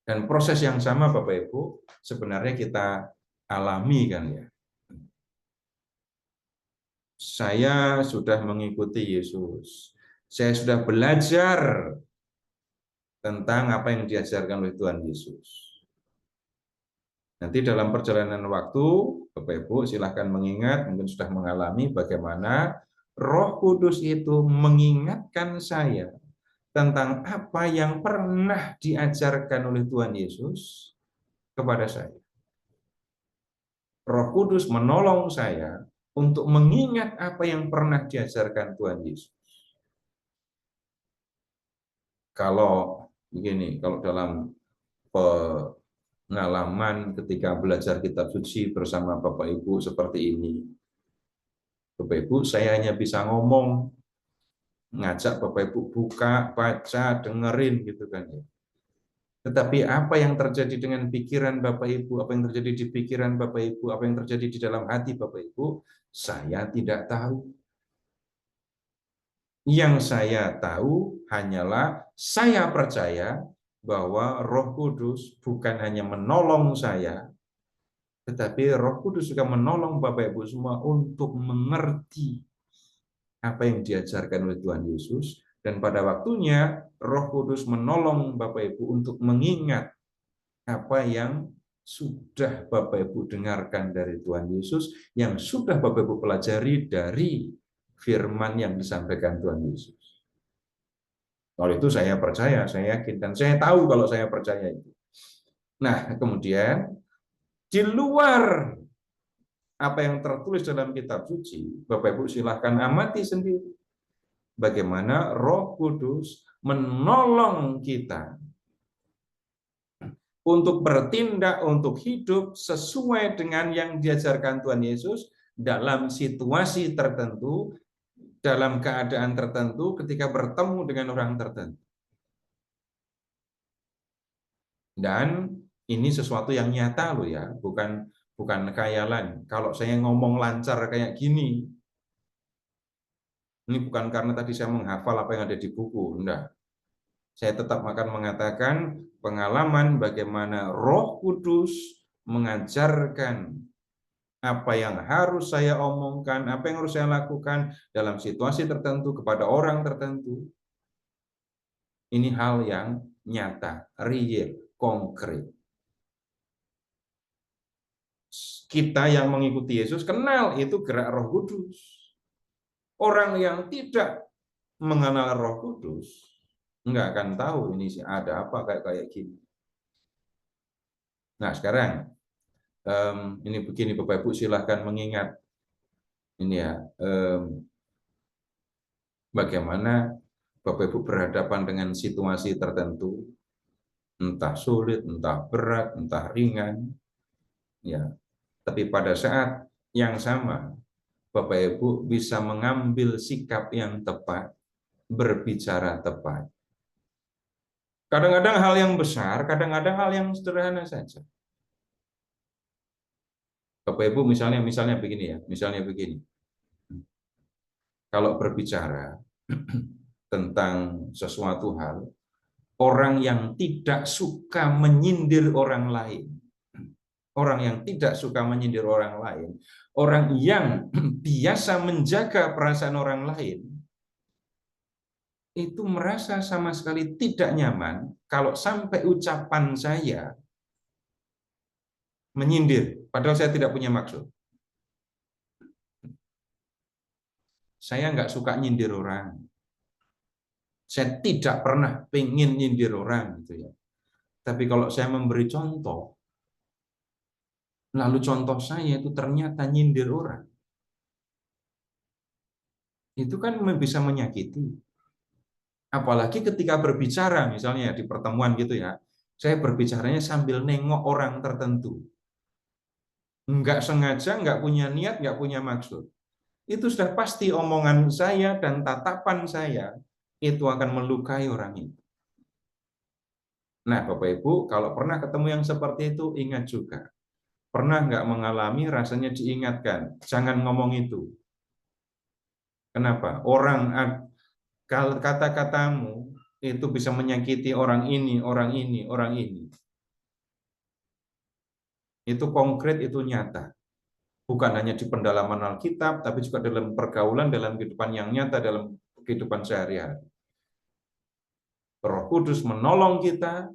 Dan proses yang sama Bapak Ibu sebenarnya kita alami kan ya. Saya sudah mengikuti Yesus. Saya sudah belajar tentang apa yang diajarkan oleh Tuhan Yesus. Nanti dalam perjalanan waktu, Bapak Ibu silahkan mengingat, mungkin sudah mengalami bagaimana Roh Kudus itu mengingatkan saya tentang apa yang pernah diajarkan oleh Tuhan Yesus kepada saya. Roh Kudus menolong saya untuk mengingat apa yang pernah diajarkan Tuhan Yesus. Kalau begini, kalau dalam pengalaman ketika belajar kitab suci bersama Bapak Ibu seperti ini, Bapak Ibu, saya hanya bisa ngomong, ngajak Bapak Ibu buka, baca, dengerin gitu kan ya. Tetapi apa yang terjadi dengan pikiran Bapak Ibu, apa yang terjadi di pikiran Bapak Ibu, apa yang terjadi di dalam hati Bapak Ibu, saya tidak tahu. Yang saya tahu hanyalah saya percaya bahwa Roh Kudus bukan hanya menolong saya, tetapi Roh Kudus juga menolong Bapak Ibu semua untuk mengerti apa yang diajarkan oleh Tuhan Yesus, dan pada waktunya Roh Kudus menolong Bapak Ibu untuk mengingat apa yang sudah Bapak Ibu dengarkan dari Tuhan Yesus, yang sudah Bapak Ibu pelajari dari firman yang disampaikan Tuhan Yesus. Kalau itu saya percaya, saya yakin, dan saya tahu kalau saya percaya itu. Nah, kemudian di luar apa yang tertulis dalam kitab suci, Bapak Ibu silahkan amati sendiri bagaimana Roh Kudus menolong kita untuk bertindak, untuk hidup sesuai dengan yang diajarkan Tuhan Yesus dalam situasi tertentu, dalam keadaan tertentu, ketika bertemu dengan orang tertentu. Dan ini sesuatu yang nyata loh ya, bukan khayalan. Kalau saya ngomong lancar kayak gini, ini bukan karena tadi saya menghafal apa yang ada di buku, enggak. Saya tetap akan mengatakan pengalaman bagaimana Roh Kudus mengajarkan apa yang harus saya omongkan, apa yang harus saya lakukan dalam situasi tertentu kepada orang tertentu. Ini hal yang nyata, real, konkret. Kita yang mengikuti Yesus kenal itu gerak Roh Kudus. Orang yang tidak mengenal Roh Kudus nggak akan tahu ini ada apa kayak gini. Nah sekarang ini begini Bapak Ibu, silahkan mengingat ini ya, bagaimana Bapak Ibu berhadapan dengan situasi tertentu, entah sulit, entah berat, entah ringan, ya. Tapi pada saat yang sama Bapak Ibu bisa mengambil sikap yang tepat, berbicara tepat. Kadang-kadang hal yang besar, kadang-kadang hal yang sederhana saja. Bapak Ibu misalnya begini ya, misalnya begini. Kalau berbicara tentang sesuatu hal, orang yang tidak suka menyindir orang lain, orang yang tidak suka menyindir orang lain, orang yang biasa menjaga perasaan orang lain, itu merasa sama sekali tidak nyaman kalau sampai ucapan saya menyindir, padahal saya tidak punya maksud. Saya nggak suka nyindir orang. Saya tidak pernah pengen nyindir orang, gitu ya. Tapi kalau saya memberi contoh, lalu contoh saya itu ternyata nyindir orang, itu kan bisa menyakiti. Apalagi ketika berbicara, misalnya di pertemuan gitu ya, saya berbicaranya sambil nengok orang tertentu. Nggak sengaja, nggak punya niat, nggak punya maksud. Itu sudah pasti omongan saya dan tatapan saya itu akan melukai orang itu. Nah, Bapak Ibu, kalau pernah ketemu yang seperti itu, ingat juga. Pernah nggak mengalami rasanya diingatkan, jangan ngomong itu. Kenapa? Kata-katamu itu bisa menyakiti orang ini, orang ini, orang ini. Itu konkret, itu nyata. Bukan hanya di pendalaman Alkitab, tapi juga dalam pergaulan, dalam kehidupan yang nyata, dalam kehidupan sehari-hari. Roh Kudus menolong kita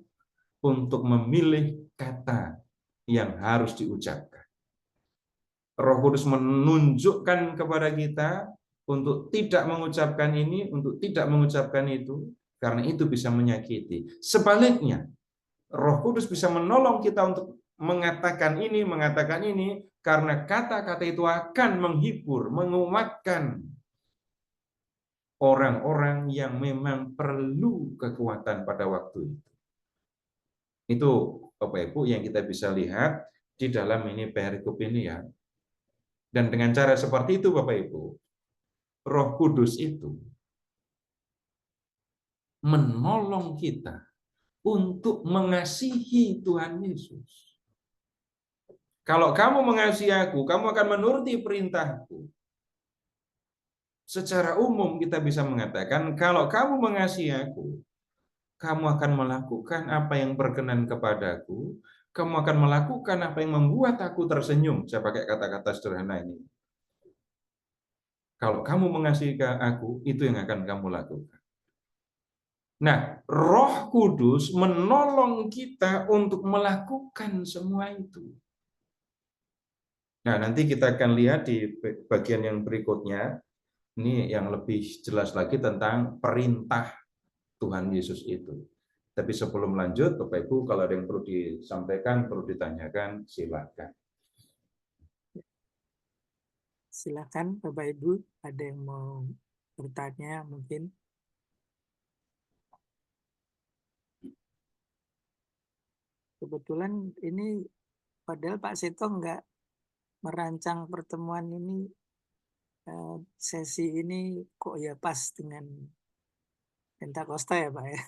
untuk memilih kata yang harus diucapkan. Roh Kudus menunjukkan kepada kita untuk tidak mengucapkan ini, untuk tidak mengucapkan itu, karena itu bisa menyakiti. Sebaliknya, Roh Kudus bisa menolong kita untuk mengatakan ini, karena kata-kata itu akan menghibur, menguatkan orang-orang yang memang perlu kekuatan pada waktu itu. Itu Bapak Ibu yang kita bisa lihat di dalam ini perikop ini ya. Dan dengan cara seperti itu, Bapak Ibu, Roh Kudus itu menolong kita untuk mengasihi Tuhan Yesus. Kalau kamu mengasihi aku, kamu akan menuruti perintahku. Secara umum kita bisa mengatakan, kalau kamu mengasihi aku, kamu akan melakukan apa yang berkenan kepadaku, kamu akan melakukan apa yang membuat aku tersenyum. Saya pakai kata-kata sederhana ini. Kalau kamu mengasihi aku, itu yang akan kamu lakukan. Nah, Roh Kudus menolong kita untuk melakukan semua itu. Nah, nanti kita akan lihat di bagian yang berikutnya, ini yang lebih jelas lagi tentang perintah Tuhan Yesus itu. Tapi sebelum lanjut, Bapak Ibu, kalau ada yang perlu disampaikan, perlu ditanyakan, silakan. Silakan Bapak Ibu, ada yang mau bertanya mungkin. Kebetulan ini padahal Pak Seto nggak merancang pertemuan ini, sesi ini kok ya pas dengan Pentakosta ya Pak ya.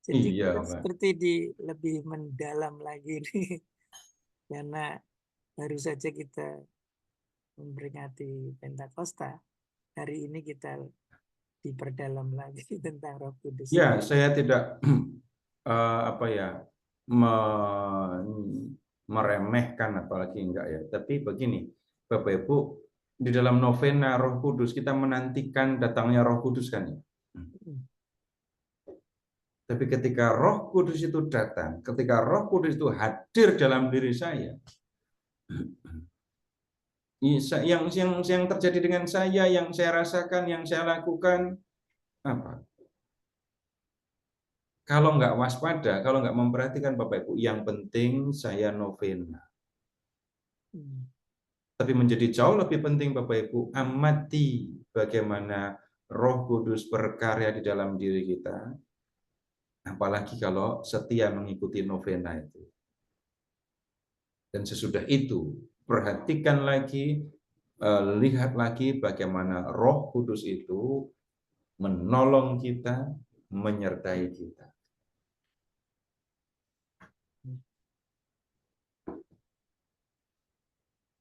Jadi Iya, kita Pak. seperti lebih mendalam lagi nih, karena baru saja kita memperingati Pentakosta. Hari ini kita diperdalam lagi tentang Roh Kudus. Ya, saya tidak meremehkan apalagi enggak ya. Tapi begini, Bapak Ibu, di dalam novena Roh Kudus kita menantikan datangnya Roh Kudus kan ya. Tapi ketika Roh Kudus itu datang, ketika Roh Kudus itu hadir dalam diri saya, yang terjadi dengan saya, yang saya rasakan, yang saya lakukan, apa? Kalau nggak waspada, kalau nggak memperhatikan Bapak Ibu, yang penting saya novena. Tapi menjadi jauh lebih penting Bapak Ibu, amati bagaimana Roh Kudus berkarya di dalam diri kita, apalagi kalau setia mengikuti novena itu. Dan sesudah itu, perhatikan lagi, lihat lagi bagaimana Roh Kudus itu menolong kita, menyertai kita.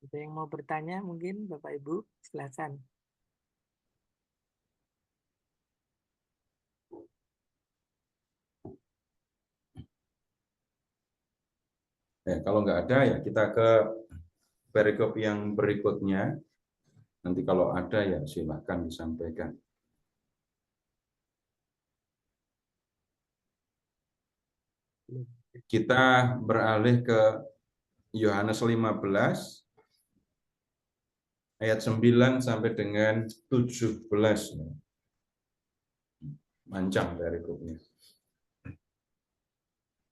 Ada yang mau bertanya mungkin Bapak Ibu, silakan. Ya, kalau nggak ada ya kita ke perikop yang berikutnya. Nanti kalau ada ya silakan disampaikan. Kita beralih ke Yohanes 15 ayat 9 sampai dengan 17. Panjang perikopnya.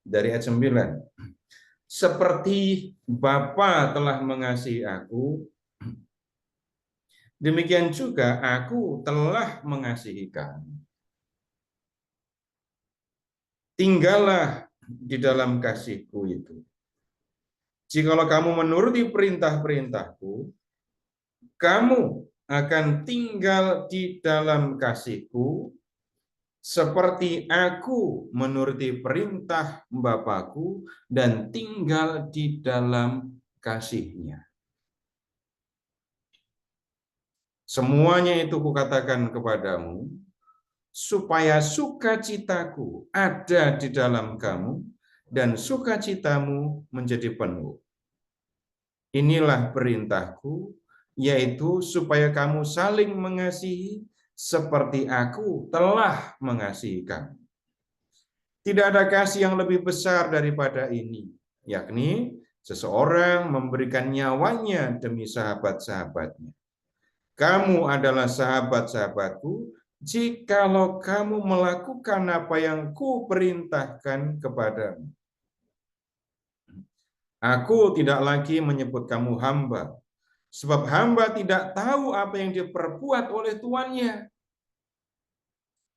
Dari ayat 9. Seperti Bapa telah mengasihi aku, demikian juga aku telah mengasihi kamu. Tinggallah di dalam kasihku itu. Jikalau kamu menuruti perintah-perintahku, kamu akan tinggal di dalam kasihku, seperti aku menuruti perintah Bapakku dan tinggal di dalam kasihnya. Semuanya itu kukatakan kepadamu, supaya sukacitaku ada di dalam kamu, dan sukacitamu menjadi penuh. Inilah perintahku, yaitu supaya kamu saling mengasihi, seperti aku telah mengasihi kamu. Tidak ada kasih yang lebih besar daripada ini, yakni seseorang memberikan nyawanya demi sahabat-sahabatnya. Kamu adalah sahabat-sahabatku, jikalau kamu melakukan apa yang kuperintahkan kepadamu. Aku tidak lagi menyebut kamu hamba, sebab hamba tidak tahu apa yang diperbuat oleh tuannya.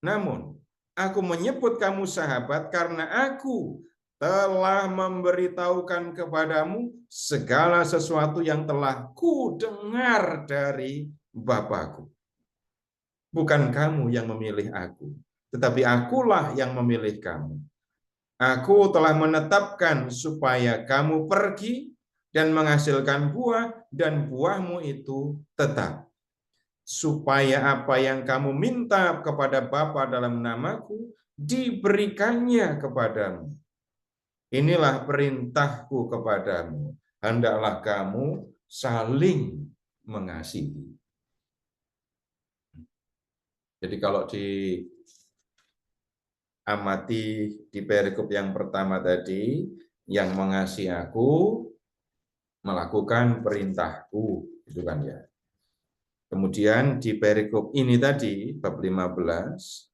Namun, aku menyebut kamu sahabat karena aku telah memberitahukan kepadamu segala sesuatu yang telah kudengar dari Bapa-Ku. Bukan kamu yang memilih aku, tetapi akulah yang memilih kamu. Aku telah menetapkan supaya kamu pergi dan menghasilkan buah, dan buahmu itu tetap. Supaya apa yang kamu minta kepada Bapa dalam namaku, diberikannya kepadamu. Inilah perintahku kepadamu, hendaklah kamu saling mengasihi. Jadi kalau diamati di perikop yang pertama tadi, yang mengasihi aku melakukan perintahku, itu kan ya. Kemudian di perikop ini tadi, bab 15,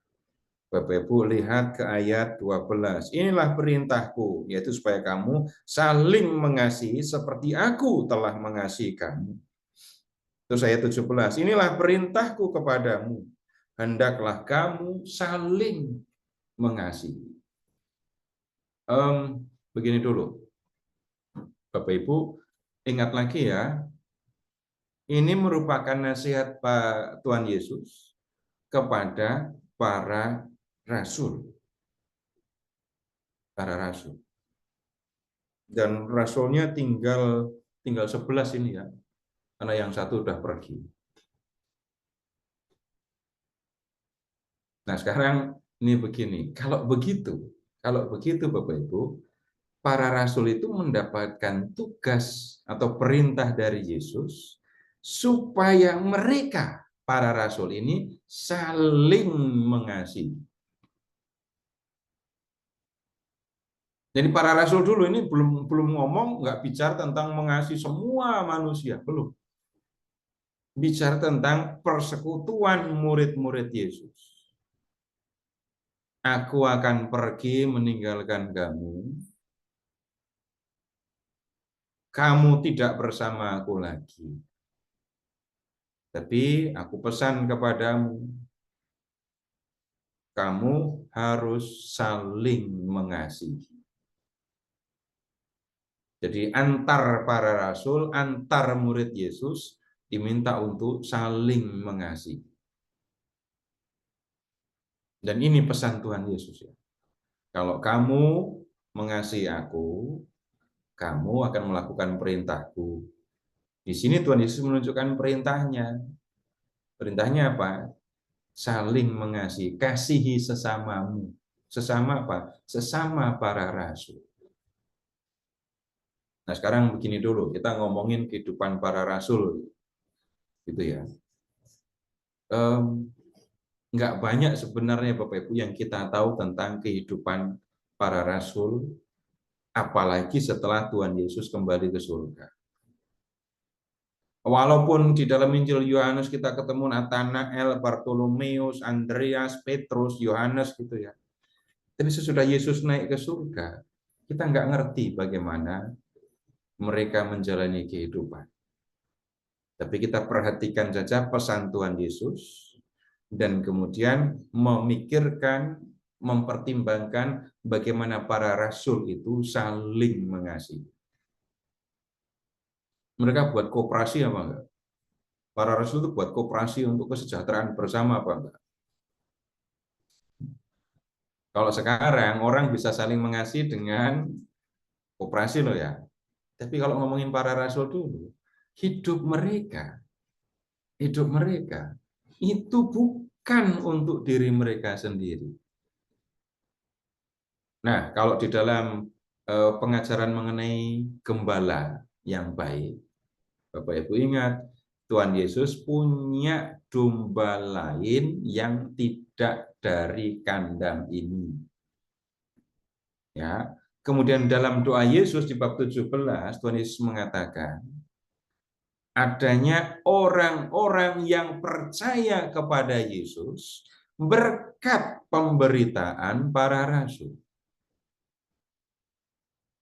Bapak Ibu lihat ke ayat 12. Inilah perintahku, yaitu supaya kamu saling mengasihi seperti aku telah mengasihi kamu. Terus ayat 17. Inilah perintahku kepadamu, hendaklah kamu saling mengasihi. Begini dulu. Bapak Ibu, ingat lagi ya, ini merupakan nasihat Pak Tuhan Yesus kepada para rasul. Para rasul. Dan rasulnya tinggal 11 ini ya. Karena yang satu sudah pergi. Nah, sekarang ini begini. Kalau begitu Bapak Ibu, para rasul itu mendapatkan tugas atau perintah dari Yesus supaya mereka, para rasul ini, saling mengasihi. Jadi para rasul dulu ini belum ngomong, nggak bicara tentang mengasihi semua manusia, belum. Bicara tentang persekutuan murid-murid Yesus. Aku akan pergi meninggalkan kamu. Kamu tidak bersama aku lagi. Tapi aku pesan kepadamu, kamu harus saling mengasihi. Jadi antar para rasul, antar murid Yesus diminta untuk saling mengasihi. Dan ini pesan Tuhan Yesus ya. Kalau kamu mengasihi aku, kamu akan melakukan perintahku. Di sini Tuhan Yesus menunjukkan perintahnya. Perintahnya apa? Saling mengasihi, kasihi sesamamu. Sesama apa? Sesama para rasul. Nah sekarang begini dulu, kita ngomongin kehidupan para rasul, gitu ya. Nggak banyak sebenarnya Bapak Ibu yang kita tahu tentang kehidupan para rasul, apalagi setelah Tuhan Yesus kembali ke surga. Walaupun di dalam Injil Yohanes kita ketemu Nathanael, Bartolomeus, Andreas, Petrus, Yohanes gitu ya. Tapi sesudah Yesus naik ke surga, kita nggak ngerti bagaimana mereka menjalani kehidupan. Tapi kita perhatikan saja pesan Tuhan Yesus dan kemudian memikirkan, mempertimbangkan bagaimana para rasul itu saling mengasihi. Mereka buat koperasi apa enggak? Para rasul itu buat koperasi untuk kesejahteraan bersama apa enggak? Kalau sekarang orang bisa saling mengasihi dengan koperasi loh ya. Tapi kalau ngomongin para rasul dulu, hidup mereka itu bukan untuk diri mereka sendiri. Nah, kalau di dalam pengajaran mengenai gembala yang baik, Bapak Ibu ingat, Tuhan Yesus punya domba lain yang tidak dari kandang ini. Ya. Kemudian dalam doa Yesus di bab 17, Tuhan Yesus mengatakan, adanya orang-orang yang percaya kepada Yesus berkat pemberitaan para rasul.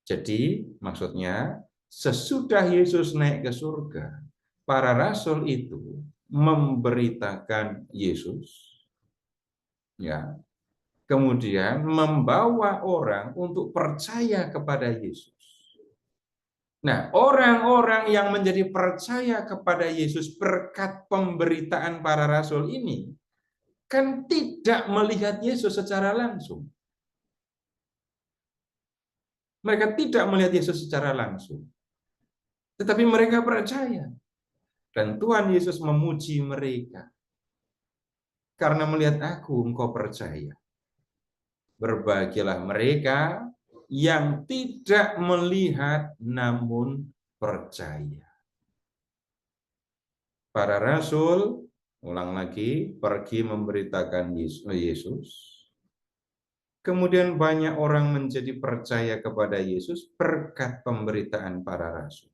Jadi maksudnya sesudah Yesus naik ke surga, para rasul itu memberitakan Yesus, ya. kemudian membawa orang untuk percaya kepada Yesus. Nah, orang-orang yang menjadi percaya kepada Yesus berkat pemberitaan para rasul ini kan tidak melihat Yesus secara langsung. Mereka tidak melihat Yesus secara langsung. Tetapi mereka percaya. Dan Tuhan Yesus memuji mereka. Karena melihat aku, engkau percaya. Berbahagialah mereka yang tidak melihat namun percaya. Para rasul, ulang lagi, pergi memberitakan Yesus. Kemudian banyak orang menjadi percaya kepada Yesus berkat pemberitaan para rasul.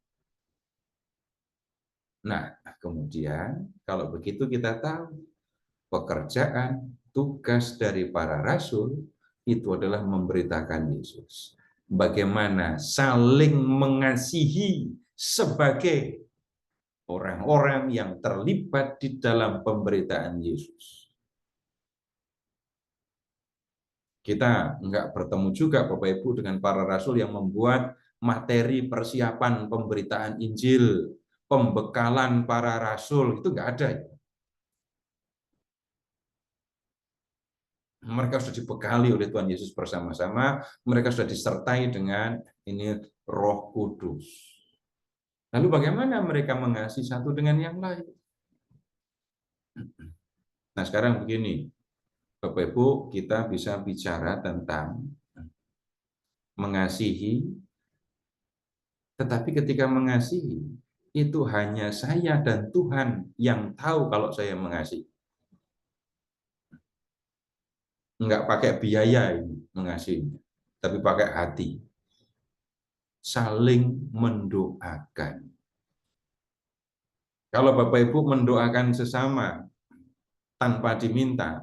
Nah, kemudian kalau begitu kita tahu pekerjaan, tugas dari para rasul itu adalah memberitakan Yesus. Bagaimana saling mengasihi sebagai orang-orang yang terlibat di dalam pemberitaan Yesus. Kita nggak bertemu juga Bapak Ibu dengan para rasul yang membuat materi persiapan pemberitaan Injil, pembekalan para rasul, itu nggak ada. Mereka sudah dibekali oleh Tuhan Yesus bersama-sama, mereka sudah disertai dengan ini Roh Kudus. Lalu bagaimana mereka mengasihi satu dengan yang lain? Nah, sekarang begini, Bapak Ibu, kita bisa bicara tentang mengasihi, tetapi ketika mengasihi, itu hanya saya dan Tuhan yang tahu kalau saya mengasihi. Enggak pakai biaya ini mengasihi, tapi pakai hati. Saling mendoakan. Kalau Bapak Ibu mendoakan sesama tanpa diminta,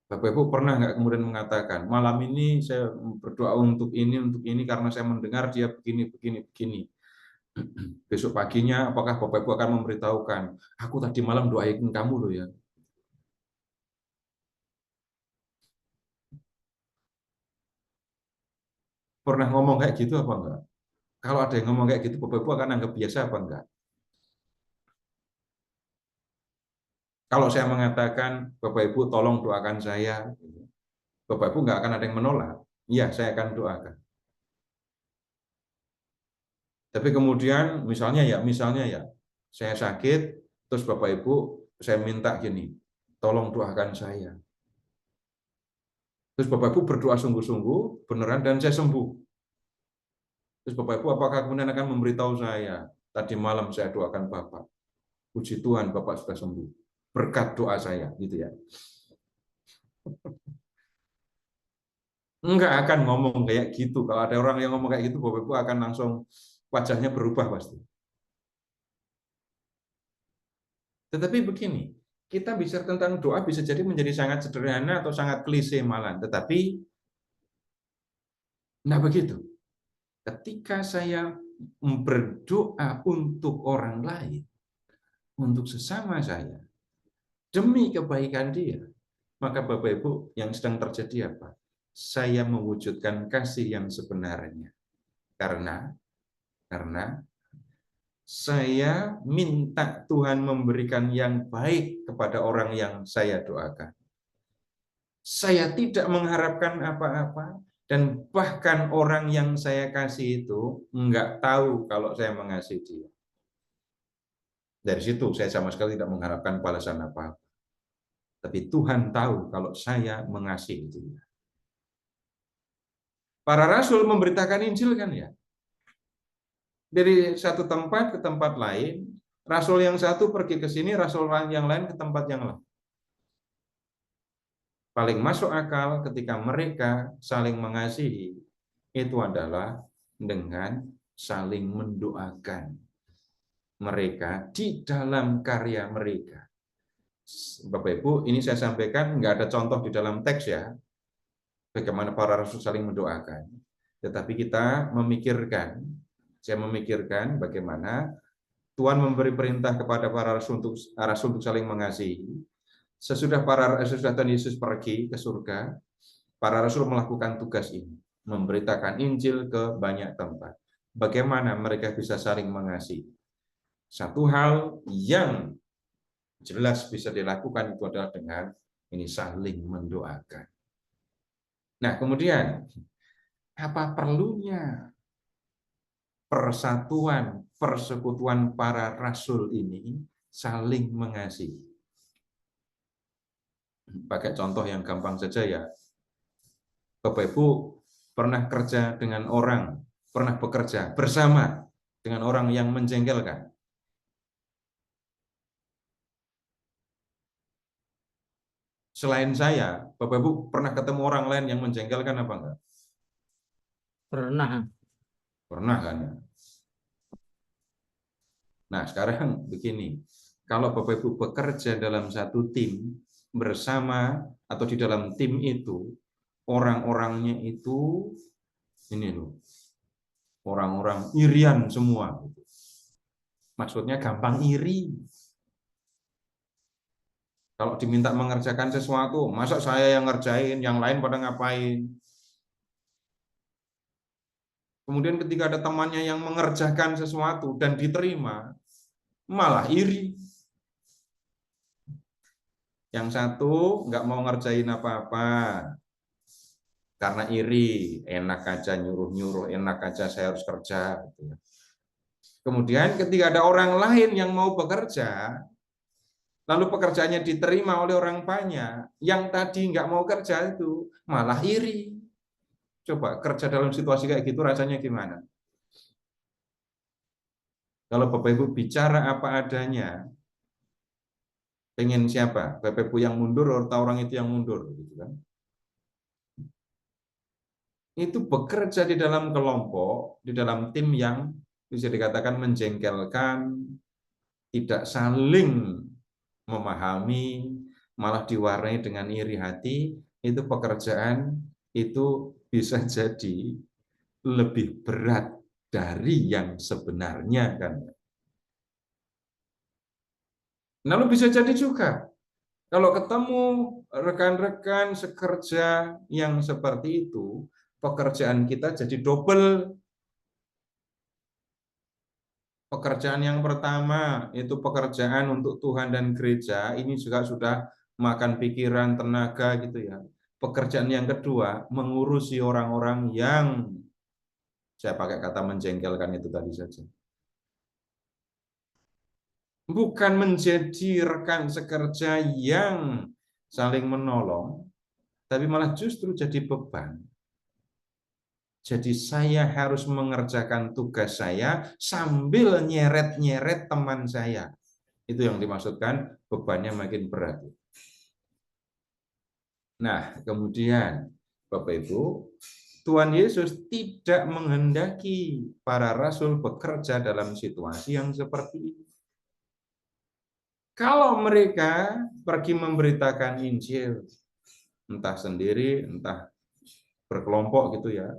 Bapak Ibu pernah nggak kemudian mengatakan, malam ini saya berdoa untuk ini karena saya mendengar dia begini. Besok paginya apakah Bapak Ibu akan memberitahukan, aku tadi malam doain kamu loh ya. Pernah ngomong kayak gitu apa enggak? Kalau ada yang ngomong kayak gitu, Bapak Ibu akan anggap biasa apa enggak? Kalau saya mengatakan, Bapak Ibu tolong doakan saya, Bapak Ibu enggak akan ada yang menolak. Iya, saya akan doakan. Tapi kemudian misalnya ya, saya sakit, terus Bapak Ibu saya minta gini, tolong doakan saya. Terus Bapak Ibu berdoa sungguh-sungguh, beneran, dan saya sembuh. Terus Bapak Ibu apakah kemudian akan memberitahu saya, tadi malam saya doakan Bapak, puji Tuhan Bapak sudah sembuh, berkat doa saya, gitu ya. Enggak akan ngomong kayak gitu. Kalau ada orang yang ngomong kayak gitu, Bapak Ibu akan langsung wajahnya berubah pasti. Tetapi begini, kita bicara tentang doa bisa jadi menjadi sangat sederhana atau sangat klise malah. Tetapi, nah begitu. Ketika saya berdoa untuk orang lain, untuk sesama saya, demi kebaikan dia, maka Bapak Ibu yang sedang terjadi apa? Saya mewujudkan kasih yang sebenarnya. Karena saya minta Tuhan memberikan yang baik kepada orang yang saya doakan. Saya tidak mengharapkan apa-apa, dan bahkan orang yang saya kasih itu enggak tahu kalau saya mengasihi dia. Dari situ saya sama sekali tidak mengharapkan balasan apa-apa. Tapi Tuhan tahu kalau saya mengasihi dia. Para rasul memberitakan Injil kan ya. Dari satu tempat ke tempat lain, rasul yang satu pergi ke sini, rasul yang lain ke tempat yang lain. Paling masuk akal ketika mereka saling mengasihi, itu adalah dengan saling mendoakan mereka di dalam karya mereka. Bapak Ibu, ini saya sampaikan, nggak ada contoh di dalam teks ya, bagaimana para rasul saling mendoakan. Tetapi kita memikirkan, saya memikirkan bagaimana Tuhan memberi perintah kepada para rasul untuk saling mengasihi. Sesudah Tuhan Yesus pergi ke surga, para rasul melakukan tugas ini, memberitakan Injil ke banyak tempat. Bagaimana mereka bisa saling mengasihi? Satu hal yang jelas bisa dilakukan itu adalah dengan ini saling mendoakan. Nah, kemudian apa perlunya persatuan, persekutuan para rasul ini saling mengasihi? Pakai contoh yang gampang saja ya. Bapak Ibu pernah kerja dengan orang, pernah bekerja bersama dengan orang yang menjengkelkan. Selain saya, Bapak Ibu pernah ketemu orang lain yang menjengkelkan apa enggak? Pernah. Pernah kan ya? Nah, sekarang begini. Kalau Bapak Ibu bekerja dalam satu tim bersama atau di dalam tim itu, orang-orangnya itu ini loh. Orang-orang irian semua. Maksudnya gampang iri. Kalau diminta mengerjakan sesuatu, masa saya yang ngerjain, yang lain pada ngapain? Kemudian ketika ada temannya yang mengerjakan sesuatu dan diterima, malah iri. Yang satu nggak mau ngerjain apa-apa, karena iri, enak aja nyuruh-nyuruh, enak aja saya harus kerja. Kemudian ketika ada orang lain yang mau bekerja, lalu pekerjaannya diterima oleh orang banyak, yang tadi nggak mau kerja itu malah iri. Coba kerja dalam situasi kayak gitu rasanya gimana? Kalau Bapak Ibu bicara apa adanya, pengen siapa? Bapak Ibu yang mundur atau orang itu yang mundur? Gitu kan? Itu bekerja di dalam kelompok, di dalam tim yang bisa dikatakan menjengkelkan, tidak saling memahami, malah diwarnai dengan iri hati, itu pekerjaan itu bisa jadi lebih berat dari yang sebenarnya kan. Lalu bisa jadi juga kalau ketemu rekan-rekan sekerja yang seperti itu, pekerjaan kita jadi double. Pekerjaan yang pertama itu pekerjaan untuk Tuhan dan gereja, ini juga sudah makan pikiran, tenaga gitu ya. Pekerjaan yang kedua, mengurusi orang-orang yang saya pakai kata menjengkelkan itu tadi saja. Bukan menjadi rekan sekerja yang saling menolong, tapi malah justru jadi beban. Jadi saya harus mengerjakan tugas saya sambil nyeret-nyeret teman saya. Itu yang dimaksudkan bebannya makin berat. Nah, kemudian Bapak Ibu, Tuhan Yesus tidak menghendaki para rasul bekerja dalam situasi yang seperti ini. Kalau mereka pergi memberitakan Injil, entah sendiri, entah berkelompok gitu ya.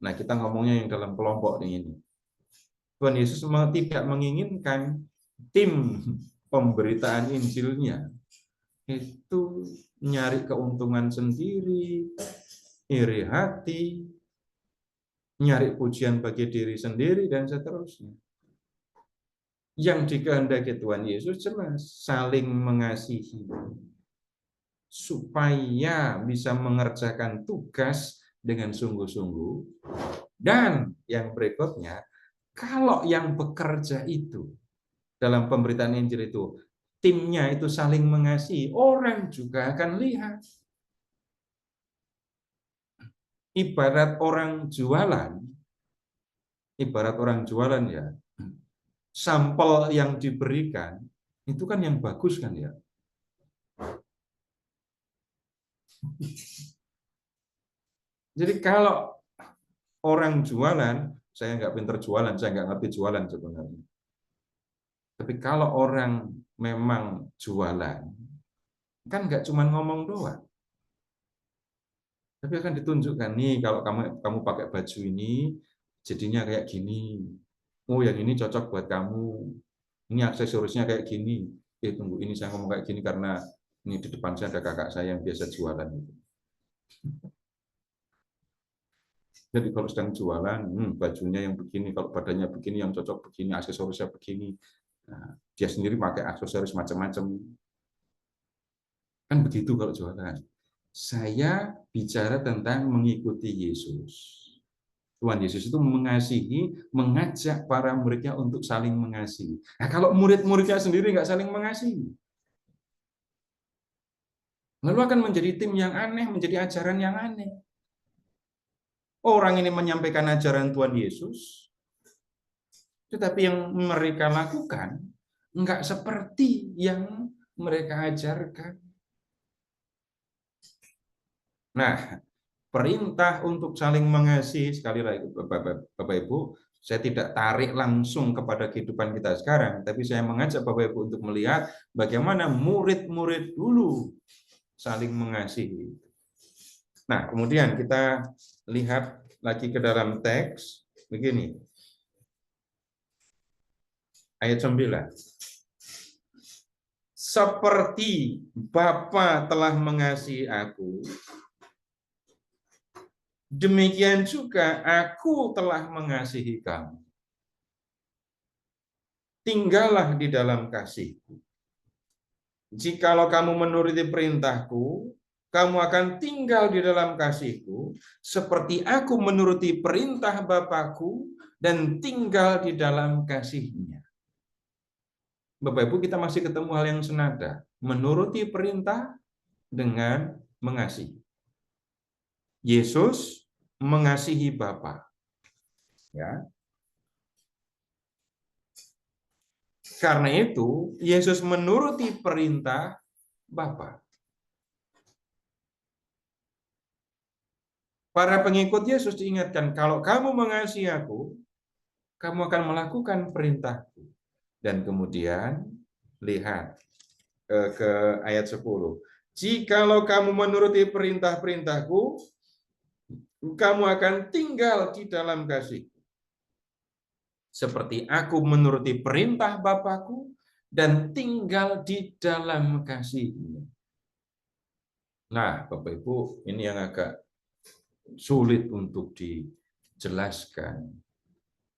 Nah, kita ngomongnya yang dalam kelompok ini. Tuhan Yesus tidak menginginkan tim pemberitaan Injilnya itu nyari keuntungan sendiri, iri hati, nyari pujian bagi diri sendiri, dan seterusnya. Yang dikehendaki Tuhan Yesus jelas saling mengasihi supaya bisa mengerjakan tugas dengan sungguh-sungguh. Dan yang berikutnya, kalau yang bekerja itu dalam pemberitaan Injil itu timnya itu saling mengasihi, orang juga akan lihat. Ibarat orang jualan ya, sampel yang diberikan itu kan yang bagus kan ya. Jadi kalau orang jualan, saya nggak pinter jualan, saya nggak ngerti jualan sebenarnya. Tapi kalau orang memang jualan, kan nggak cuma ngomong doang. Tapi akan ditunjukkan nih kalau kamu pakai baju ini jadinya kayak gini. Oh, yang ini cocok buat kamu. Ini aksesorisnya kayak gini. Tunggu, ini saya ngomong kayak gini karena Ini di depan saya ada kakak saya yang biasa jualan itu. Jadi kalau sedang jualan, bajunya yang begini, kalau badannya begini, yang cocok begini, aksesorisnya begini. Nah, dia sendiri pakai aksesoris macam-macam. Kan begitu kalau jualan. Saya bicara tentang mengikuti Yesus. Tuhan Yesus itu mengasihi, mengajak para muridnya untuk saling mengasihi. Nah, kalau murid-muridnya sendiri nggak saling mengasihi, lalu akan menjadi tim yang aneh, menjadi ajaran yang aneh. Orang ini menyampaikan ajaran Tuhan Yesus, tetapi yang mereka lakukan nggak seperti yang mereka ajarkan. Nah, perintah untuk saling mengasihi, sekali lagi Bapak Ibu, saya tidak tarik langsung kepada kehidupan kita sekarang, tapi saya mengajak Bapak Ibu untuk melihat bagaimana murid-murid dulu saling mengasihi. Nah, kemudian kita lihat lagi ke dalam teks, begini. Ayat 9. Seperti Bapa telah mengasihi aku, demikian juga aku telah mengasihi kamu. Tinggallah di dalam kasihku. Jikalau kamu menuruti perintahku, kamu akan tinggal di dalam kasihku, seperti aku menuruti perintah Bapakku dan tinggal di dalam kasihnya. Bapak Ibu, kita masih ketemu hal yang senada. Menuruti perintah dengan mengasihi. Yesus mengasihi Bapa. Ya. Karena itu, Yesus menuruti perintah Bapa. Para pengikut Yesus diingatkan, kalau kamu mengasihi aku, kamu akan melakukan perintahku. Dan kemudian, lihat ke ayat 10. Jikalau kamu menuruti perintah-perintahku, kamu akan tinggal di dalam kasih. Seperti aku menuruti perintah Bapakku dan tinggal di dalam kasih-Nya. Nah, Bapak Ibu, ini yang agak sulit untuk dijelaskan.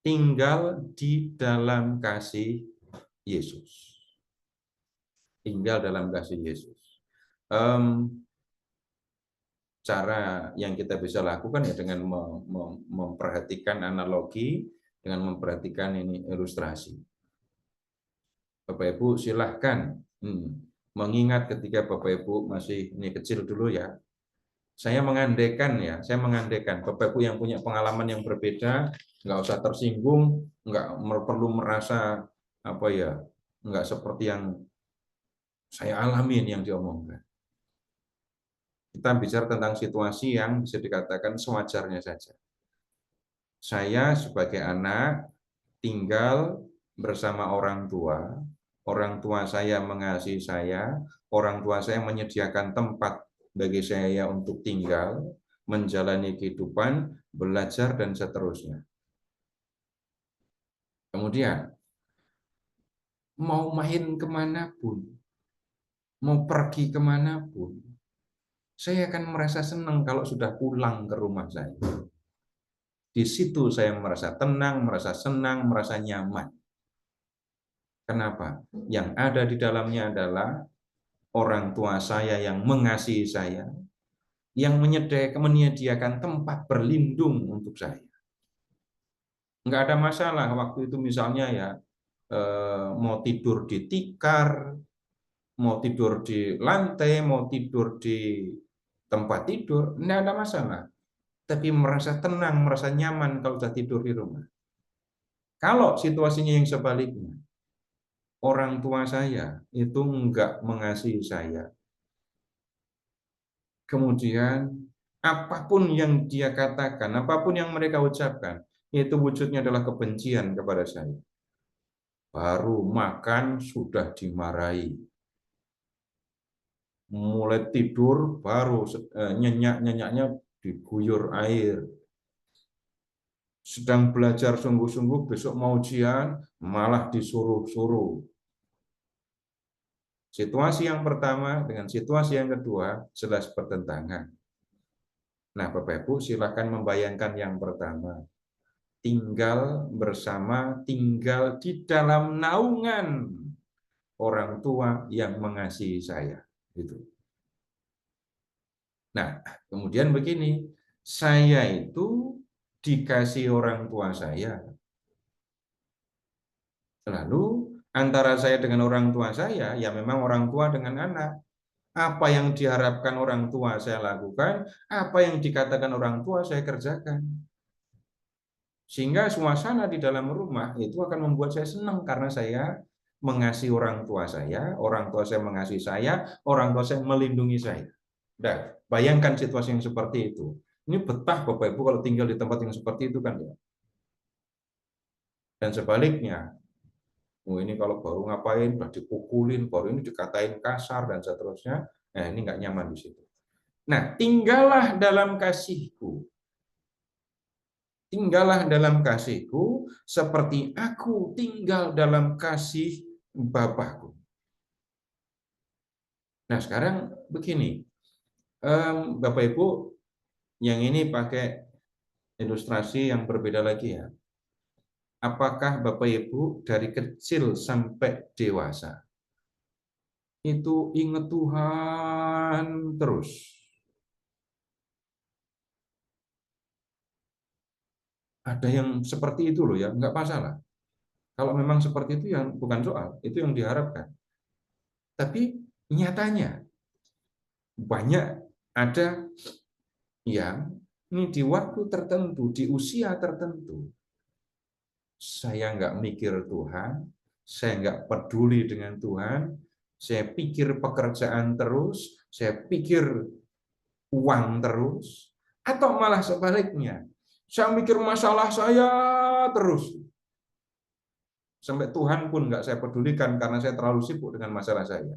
Tinggal di dalam kasih Yesus. Tinggal dalam kasih Yesus. Cara yang kita bisa lakukan ya dengan memperhatikan analogi, dengan memperhatikan ini ilustrasi. Bapak Ibu silahkan mengingat ketika Bapak Ibu masih ini kecil dulu ya. Saya mengandaikan Bapak Ibu yang punya pengalaman yang berbeda, nggak usah tersinggung, nggak perlu merasa nggak seperti yang saya alamin yang diomongkan. Kita bicara tentang situasi yang bisa dikatakan sewajarnya saja. Saya sebagai anak tinggal bersama orang tua saya mengasihi saya, orang tua saya menyediakan tempat bagi saya untuk tinggal, menjalani kehidupan, belajar, dan seterusnya. Kemudian, mau main kemanapun, mau pergi kemanapun, saya akan merasa senang kalau sudah pulang ke rumah saya. Di situ saya merasa tenang, merasa senang, merasa nyaman. Kenapa? Yang ada di dalamnya adalah orang tua saya yang mengasihi saya, yang menyediakan tempat berlindung untuk saya. Enggak ada masalah waktu itu misalnya ya, mau tidur di tikar, mau tidur di lantai, mau tidur di tempat tidur, enggak ada masalah. Tapi merasa tenang, merasa nyaman kalau sudah tidur di rumah. Kalau situasinya yang sebaliknya, orang tua saya itu enggak mengasihi saya. Kemudian apapun yang dia katakan, apapun yang mereka ucapkan, itu wujudnya adalah kebencian kepada saya. Baru makan sudah dimarahi. Mulai tidur baru nyenyak-nyenyaknya diguyur air. Sedang belajar sungguh-sungguh, besok mau ujian, malah disuruh-suruh. Situasi yang pertama dengan situasi yang kedua jelas bertentangan. Nah, Bapak Ibu silakan membayangkan yang pertama. Tinggal bersama, tinggal di dalam naungan orang tua yang mengasihi saya. Gitu. Nah, kemudian begini, saya itu dikasih orang tua saya. Lalu antara saya dengan orang tua saya, ya memang orang tua dengan anak. Apa yang diharapkan orang tua saya lakukan, apa yang dikatakan orang tua saya kerjakan. Sehingga suasana di dalam rumah itu akan membuat saya senang karena saya mengasihi orang tua saya mengasihi saya, orang tua saya melindungi saya. Nah, bayangkan situasi yang seperti itu. Ini betah Bapak Ibu kalau tinggal di tempat yang seperti itu kan ya. Dan sebaliknya, ini kalau baru ngapain, udah dipukulin, baru ini dikatain kasar dan seterusnya. Nah, ini nggak nyaman di situ. Nah, tinggallah dalam kasihku. Tinggallah dalam kasihku seperti aku tinggal dalam kasih Bapakku. Nah, sekarang begini. Bapak Ibu, yang ini pakai ilustrasi yang berbeda lagi ya. Apakah Bapak Ibu dari kecil sampai dewasa itu ingat Tuhan terus? Ada yang seperti itu loh ya, nggak masalah. Kalau memang seperti itu yang bukan soal, itu yang diharapkan. Tapi nyatanya banyak ada yang ini di waktu tertentu, di usia tertentu, saya nggak mikir Tuhan, saya nggak peduli dengan Tuhan, saya pikir pekerjaan terus, saya pikir uang terus, atau malah sebaliknya, saya mikir masalah saya terus. Sampai Tuhan pun nggak saya pedulikan karena saya terlalu sibuk dengan masalah saya.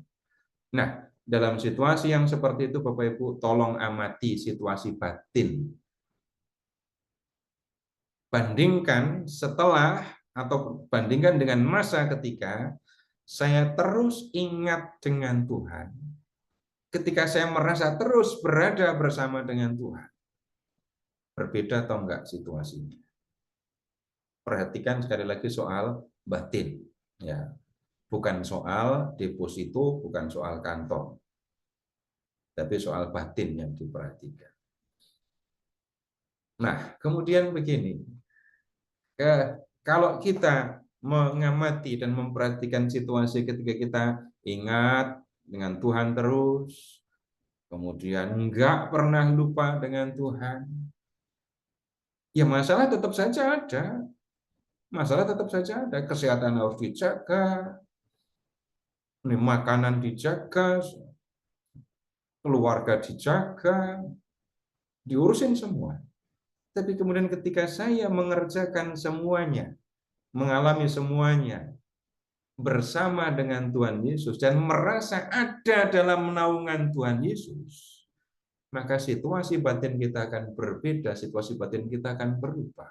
Nah, dalam situasi yang seperti itu, Bapak Ibu, tolong amati situasi batin. Bandingkan setelah atau bandingkan dengan masa ketika saya terus ingat dengan Tuhan. Ketika saya merasa terus berada bersama dengan Tuhan. Berbeda atau enggak situasinya? Perhatikan sekali lagi soal batin, ya. Bukan soal deposito, bukan soal kantong. Tapi soal batin yang diperhatikan. Nah, kemudian begini. Kalau kita mengamati dan memperhatikan situasi ketika kita ingat dengan Tuhan terus, kemudian enggak pernah lupa dengan Tuhan, ya masalah tetap saja ada. Masalah tetap saja ada. Kesehatan harus dijaga, makanan dijaga, keluarga dijaga, diurusin semua. Tapi kemudian ketika saya mengerjakan semuanya, mengalami semuanya bersama dengan Tuhan Yesus dan merasa ada dalam naungan Tuhan Yesus, maka situasi batin kita akan berbeda, situasi batin kita akan berubah.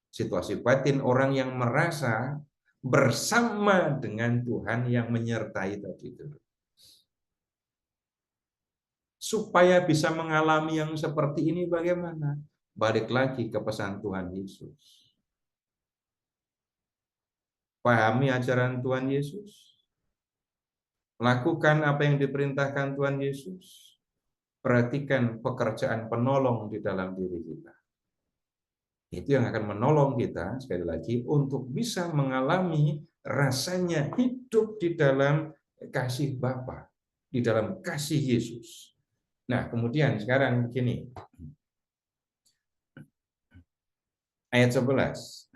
Situasi batin orang yang merasa bersama dengan Tuhan yang menyertai tadi itu. Supaya bisa mengalami yang seperti ini bagaimana? Balik lagi ke pesan Tuhan Yesus. Pahami ajaran Tuhan Yesus. Lakukan apa yang diperintahkan Tuhan Yesus. Perhatikan pekerjaan penolong di dalam diri kita. Itu yang akan menolong kita, sekali lagi, untuk bisa mengalami rasanya hidup di dalam kasih Bapa, di dalam kasih Yesus. Nah, kemudian sekarang begini. Ayat 11.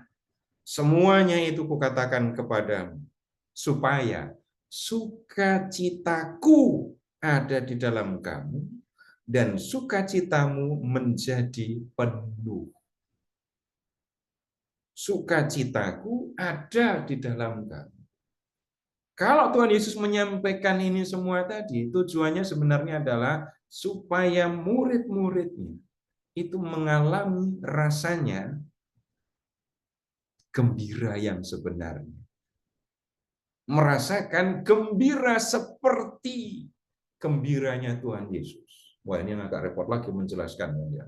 Semuanya itu kukatakan kepadamu, supaya sukacitaku ada di dalam kamu, dan sukacitamu menjadi penuh. Sukacitaku ada di dalam kamu. Kalau Tuhan Yesus menyampaikan ini semua tadi, tujuannya sebenarnya adalah supaya murid-muridnya itu mengalami rasanya gembira yang sebenarnya. merasakan gembira seperti gembiranya Tuhan Yesus. Wah, ini agak repot lagi menjelaskan ya.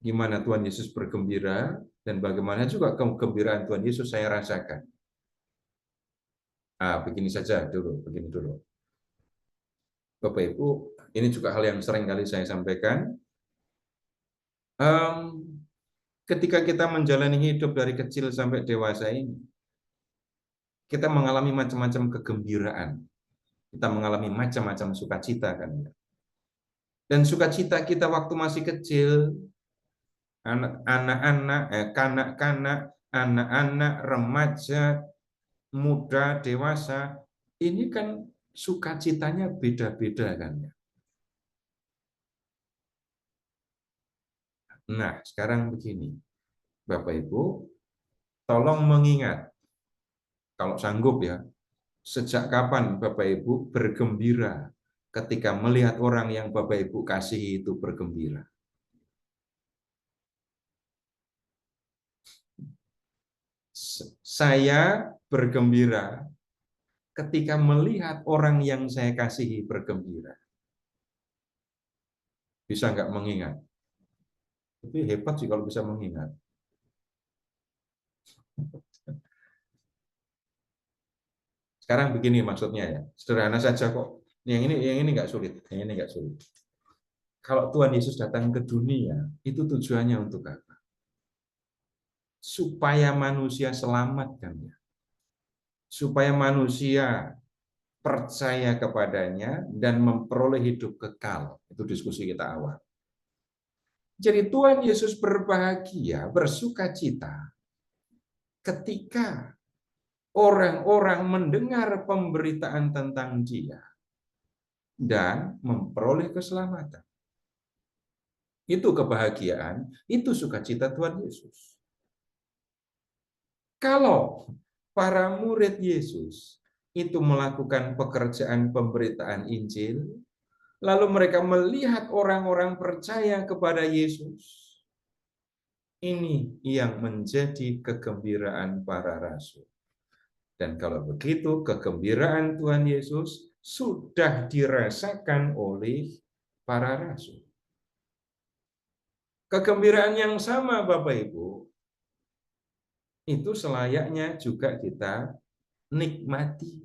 Gimana Tuhan Yesus bergembira dan bagaimana juga kegembiraan Tuhan Yesus saya rasakan. Begini saja dulu, begini dulu. Bapak Ibu, ini juga hal yang sering kali saya sampaikan. Ketika kita menjalani hidup dari kecil sampai dewasa ini, kita mengalami macam-macam kegembiraan. Kita mengalami macam-macam sukacita kan. Dan sukacita kita waktu masih kecil, anak-anak, kanak-kanak, anak-anak, remaja, muda, dewasa, ini kan sukacitanya beda-beda kan ya. Nah, sekarang begini, Bapak Ibu, tolong mengingat, kalau sanggup ya, sejak kapan Bapak Ibu bergembira ketika melihat orang yang Bapak Ibu kasihi itu bergembira? Saya bergembira ketika melihat orang yang saya kasihi bergembira. Bisa nggak mengingat? Tapi hebat sih kalau bisa mengingat. Sekarang begini maksudnya ya, sederhana saja kok. Yang ini nggak sulit, yang ini nggak sulit. Kalau Tuhan Yesus datang ke dunia, itu tujuannya untuk apa? Supaya manusia selamat kan ya. Supaya manusia percaya kepadanya dan memperoleh hidup kekal. Itu diskusi kita awal. Jadi Tuhan Yesus berbahagia, bersukacita ketika orang-orang mendengar pemberitaan tentang Dia dan memperoleh keselamatan. Itu kebahagiaan, itu sukacita Tuhan Yesus. Kalau para murid Yesus itu melakukan pekerjaan pemberitaan Injil, lalu mereka melihat orang-orang percaya kepada Yesus, ini yang menjadi kegembiraan para rasul. Dan kalau begitu, kegembiraan Tuhan Yesus sudah dirasakan oleh para rasul. Kegembiraan yang sama, Bapak Ibu, itu selayaknya juga kita nikmati.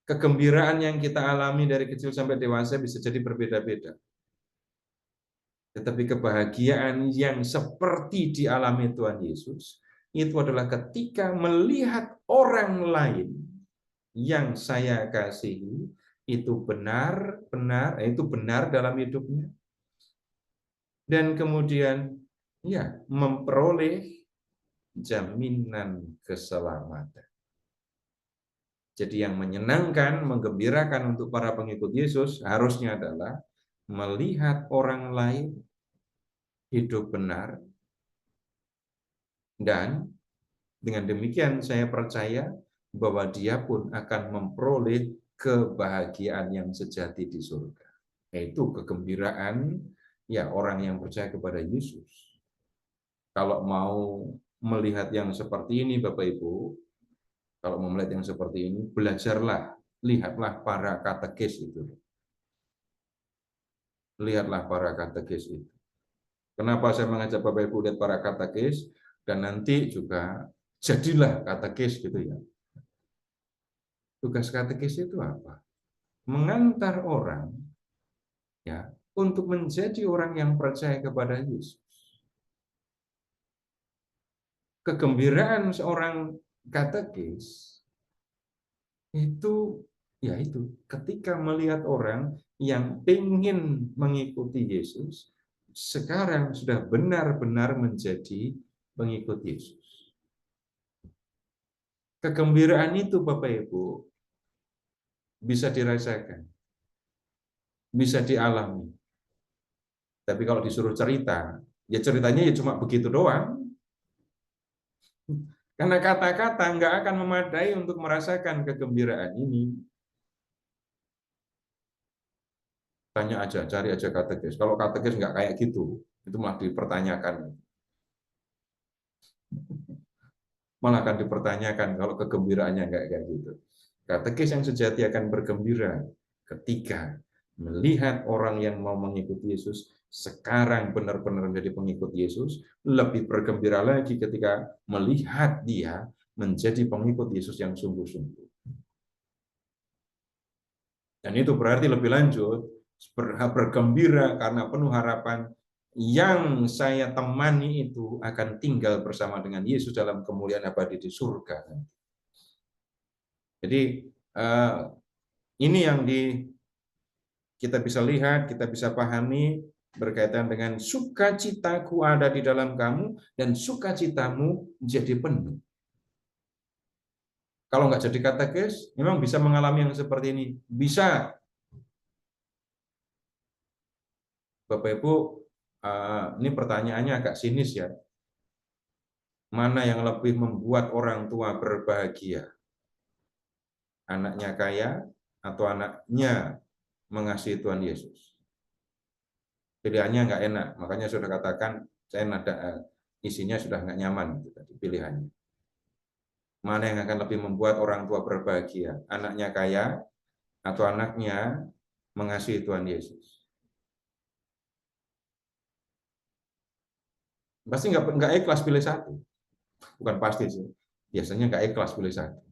Kegembiraan yang kita alami dari kecil sampai dewasa bisa jadi berbeda-beda. Tetapi kebahagiaan yang seperti dialami Tuhan Yesus, itu adalah ketika melihat orang lain yang saya kasihi, itu benar dalam hidupnya. Dan kemudian ya memperoleh jaminan keselamatan. Jadi yang menyenangkan, menggembirakan untuk para pengikut Yesus harusnya adalah melihat orang lain hidup benar, dan dengan demikian saya percaya bahwa dia pun akan memperoleh kebahagiaan yang sejati di surga, yaitu kegembiraan ya orang yang percaya kepada Yesus. Kalau mau melihat yang seperti ini, Bapak Ibu, kalau mau melihat yang seperti ini, belajarlah, lihatlah para katekis itu. Lihatlah para katekis itu. Kenapa saya mengajak Bapak Ibu lihat para katekis, dan nanti juga jadilah katekis gitu ya. Tugas katekis itu apa? Mengantar orang ya untuk menjadi orang yang percaya kepada Yesus. Kegembiraan seorang katekis itu yaitu ketika melihat orang yang ingin mengikuti Yesus sekarang sudah benar-benar menjadi pengikut Yesus. Kegembiraan itu Bapak Ibu bisa dirasakan, bisa dialami. Tapi kalau disuruh cerita, ya ceritanya ya cuma begitu doang. Karena kata-kata nggak akan memadai untuk merasakan kegembiraan ini. Tanya aja, cari aja katekis. Kalau katekis nggak kayak gitu, itu malah dipertanyakan. malah akan dipertanyakan kalau kegembiraannya kayak gitu. Katekis yang sejati akan bergembira ketika melihat orang yang mau mengikuti Yesus sekarang benar-benar menjadi pengikut Yesus, lebih bergembira lagi ketika melihat dia menjadi pengikut Yesus yang sungguh-sungguh. Dan itu berarti lebih lanjut, bergembira karena penuh harapan yang saya temani itu akan tinggal bersama dengan Yesus dalam kemuliaan abadi di surga. Jadi ini yang kita bisa lihat, kita bisa pahami berkaitan dengan sukacitaku ada di dalam kamu dan sukacitamu jadi penuh. Kalau nggak jadi katekis, memang bisa mengalami yang seperti ini. Bisa. Bapak Ibu, ini pertanyaannya agak sinis ya. Mana yang lebih membuat orang tua berbahagia? Anaknya kaya atau anaknya mengasihi Tuhan Yesus? Pilihannya nggak enak, makanya sudah katakan saya isinya sudah nggak nyaman itu tadi pilihannya. Mana yang akan lebih membuat orang tua berbahagia? Anaknya kaya atau anaknya mengasihi Tuhan Yesus? Pasti nggak ikhlas pilih satu. Bukan pasti sih. Biasanya nggak ikhlas pilih satu.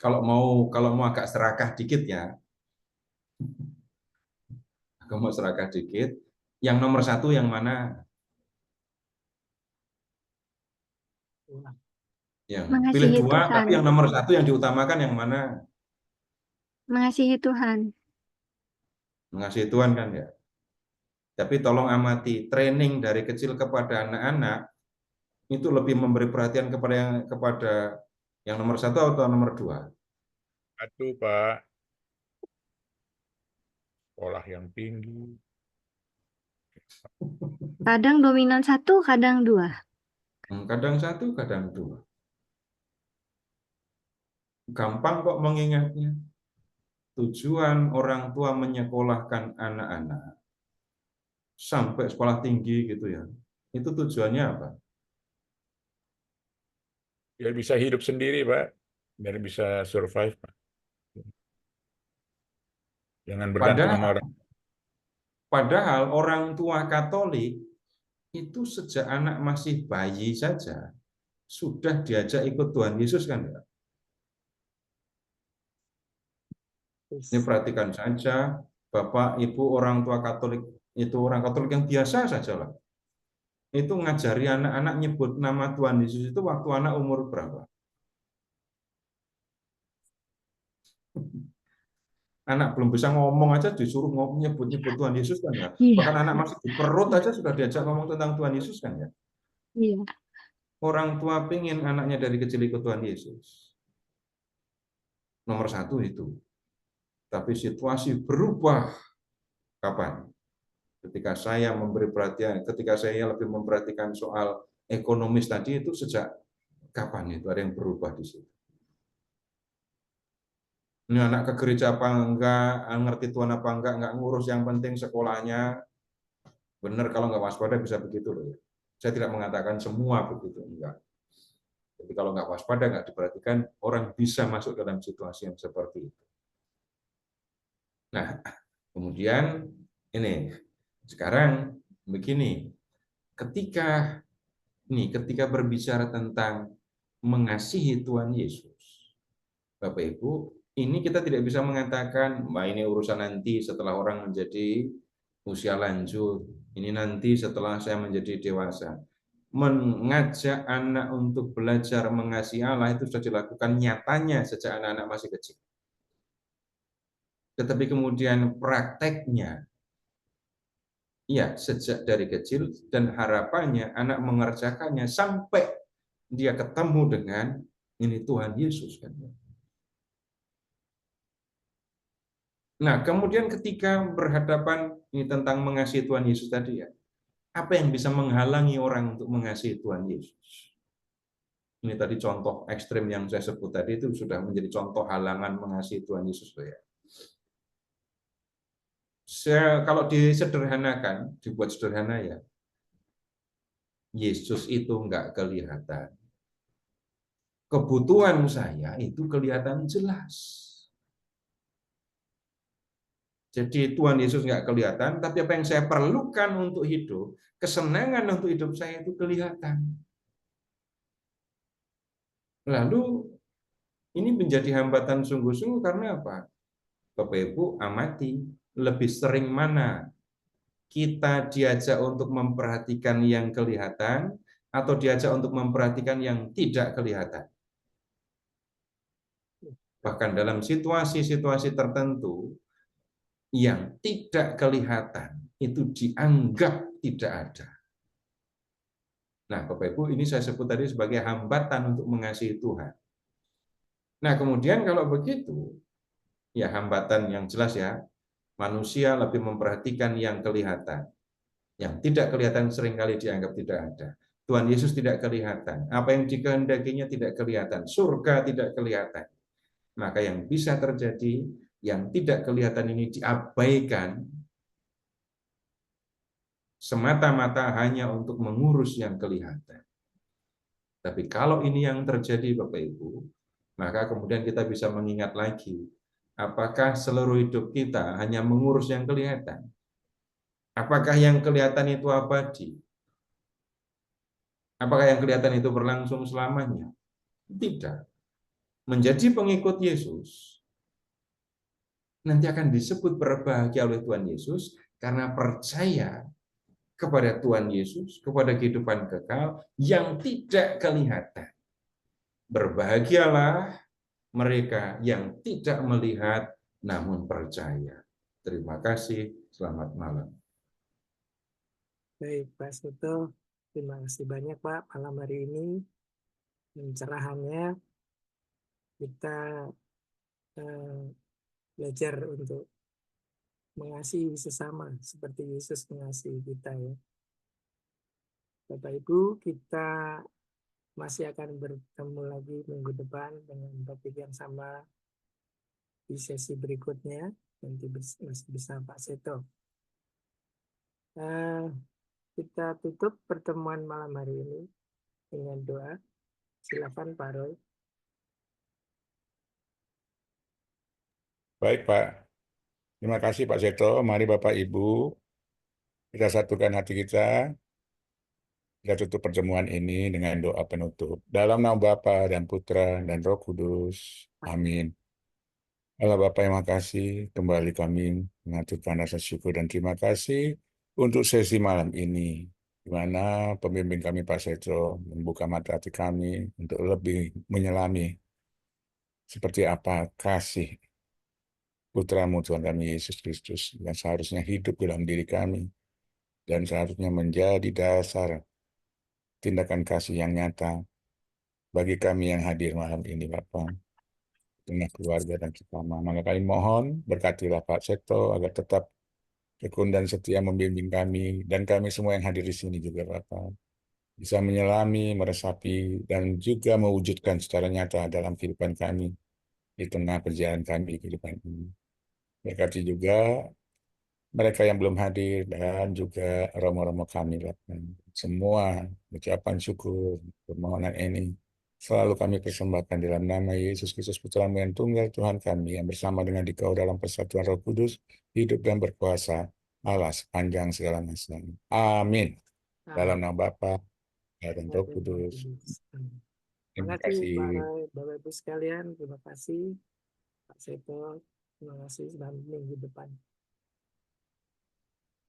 Kalau mau agak serakah dikit ya, agak mau serakah dikit, yang nomor satu yang mana? Yang pilih Mengasihi dua, Tuhan. tapi yang nomor satu yang diutamakan yang mana? Mengasihi Tuhan. Mengasihi Tuhan kan ya. Tapi tolong amati, training dari kecil kepada anak-anak itu lebih memberi perhatian kepada yang nomor satu atau nomor dua? Satu, Pak. Sekolah yang tinggi. Kadang dominan satu, kadang dua. Kadang satu, kadang dua. Gampang kok mengingatnya. Tujuan orang tua menyekolahkan anak-anak sampai sekolah tinggi gitu ya. Itu tujuannya apa? Biar bisa hidup sendiri, Pak. Biar bisa survive, Pak. Jangan bergantung sama orang. Padahal orang tua Katolik itu sejak anak masih bayi saja sudah diajak ikut Tuhan Yesus kan ya? Ini perhatikan saja, Bapak, Ibu, orang tua Katolik, itu orang Katolik yang biasa saja lah. Itu ngajari anak-anak nyebut nama Tuhan Yesus itu waktu anak umur berapa? Anak belum bisa ngomong aja disuruh nyebut-nyebut Tuhan Yesus kan ya. Iya. Bahkan anak masih di perut aja sudah diajak ngomong tentang Tuhan Yesus kan ya. Iya. Orang tua pingin anaknya dari kecil ikut Tuhan Yesus. Nomor satu itu. Tapi situasi berubah kapan? Ketika saya memberi perhatian, ketika saya lebih memperhatikan soal ekonomis tadi itu sejak kapan itu ada yang berubah di situ. Ini anak ke gereja apa enggak, ngerti Tuhan apa enggak ngurus, yang penting sekolahnya. Benar, kalau nggak waspada bisa begitu loh ya. Saya tidak mengatakan semua begitu, enggak. Jadi kalau nggak waspada, nggak diperhatikan, orang bisa masuk dalam situasi yang seperti itu. Nah, kemudian ini sekarang begini, ketika berbicara tentang mengasihi Tuhan Yesus, Bapak Ibu, ini kita tidak bisa mengatakan, ini urusan nanti setelah orang menjadi usia lanjut, ini nanti setelah saya menjadi dewasa. Mengajak anak untuk belajar mengasihi Allah itu sudah dilakukan nyatanya sejak anak-anak masih kecil. Tetapi kemudian prakteknya, ya sejak dari kecil, dan harapannya anak mengerjakannya sampai dia ketemu dengan ini Tuhan Yesus kan. Nah, kemudian ketika berhadapan ini tentang mengasihi Tuhan Yesus tadi ya, apa yang bisa menghalangi orang untuk mengasihi Tuhan Yesus? Ini tadi contoh ekstrim yang saya sebut tadi itu sudah menjadi contoh halangan mengasihi Tuhan Yesus ya. Kalau disederhanakan, dibuat sederhana ya, Yesus itu nggak kelihatan, kebutuhan saya itu kelihatan jelas. Jadi Tuhan Yesus nggak kelihatan, tapi apa yang saya perlukan untuk hidup, kesenangan untuk hidup saya itu kelihatan. Lalu ini menjadi hambatan sungguh-sungguh karena apa? Bapak Ibu amati, lebih sering mana kita diajak untuk memperhatikan yang kelihatan atau diajak untuk memperhatikan yang tidak kelihatan. Bahkan dalam situasi-situasi tertentu, yang tidak kelihatan itu dianggap tidak ada. Nah, Bapak Ibu, ini saya sebut tadi sebagai hambatan untuk mengasihi Tuhan. Nah, kemudian kalau begitu, ya hambatan yang jelas ya, manusia lebih memperhatikan yang kelihatan. Yang tidak kelihatan seringkali dianggap tidak ada. Tuhan Yesus tidak kelihatan. Apa yang dikehendakinya tidak kelihatan. Surga tidak kelihatan. Maka yang bisa terjadi, yang tidak kelihatan ini diabaikan semata-mata hanya untuk mengurus yang kelihatan. Tapi kalau ini yang terjadi Bapak Ibu, maka kemudian kita bisa mengingat lagi, apakah seluruh hidup kita hanya mengurus yang kelihatan? Apakah yang kelihatan itu abadi? Apakah yang kelihatan itu berlangsung selamanya? Tidak. Menjadi pengikut Yesus nanti akan disebut berbahagia oleh Tuhan Yesus karena percaya kepada Tuhan Yesus, kepada kehidupan kekal yang tidak kelihatan. Berbahagialah mereka yang tidak melihat namun percaya. Terima kasih, selamat malam. Baik, Pak Seto, terima kasih banyak Pak malam hari ini. Pencerahannya kita belajar untuk mengasihi sesama seperti Yesus mengasihi kita ya. Bapak Ibu, kita masih akan bertemu lagi minggu depan dengan topik yang sama di sesi berikutnya, nanti masih bisa Pak Seto. Kita tutup pertemuan malam hari ini dengan doa. Silakan Pak Roy. Baik Pak, terima kasih Pak Seto. Mari Bapak Ibu, kita satukan hati kita. Kita tutup pertemuan ini dengan doa penutup. Dalam nama Bapa dan Putra dan Roh Kudus. Amin. Allah Bapa yang makasih, kembali kami mengaturkan rasa syukur dan terima kasih untuk sesi malam ini, di mana pembimbing kami Pak Seto membuka mata hati kami untuk lebih menyelami seperti apa kasih Putramu Tuhan kami Yesus Kristus yang seharusnya hidup dalam diri kami dan seharusnya menjadi dasar tindakan kasih yang nyata bagi kami yang hadir malam ini Bapak, dengan keluarga dan sesama. Maka kami mohon berkatilah Pak Seto agar tetap tekun dan setia membimbing kami dan kami semua yang hadir di sini juga Bapak bisa menyelami, meresapi dan juga mewujudkan secara nyata dalam kehidupan kami di tengah perjalanan kami di kehidupan ini. Berkati juga mereka yang belum hadir dan juga romo-romo kami Bapak. Semua ucapan syukur permohonan ini selalu kami persembahkan dalam nama Yesus Kristus Putra-Mu yang tunggal Tuhan kami yang bersama dengan Dikau dalam persatuan Roh Kudus hidup dan berkuasa Allah sepanjang segala masa. Amin. Dalam nama Bapa dan Roh Kudus. Terima Terima kasih Pak kasih. Roy, Bapak Ibu sekalian. Terima kasih Pak Seto. Terima kasih. Sampai minggu depan.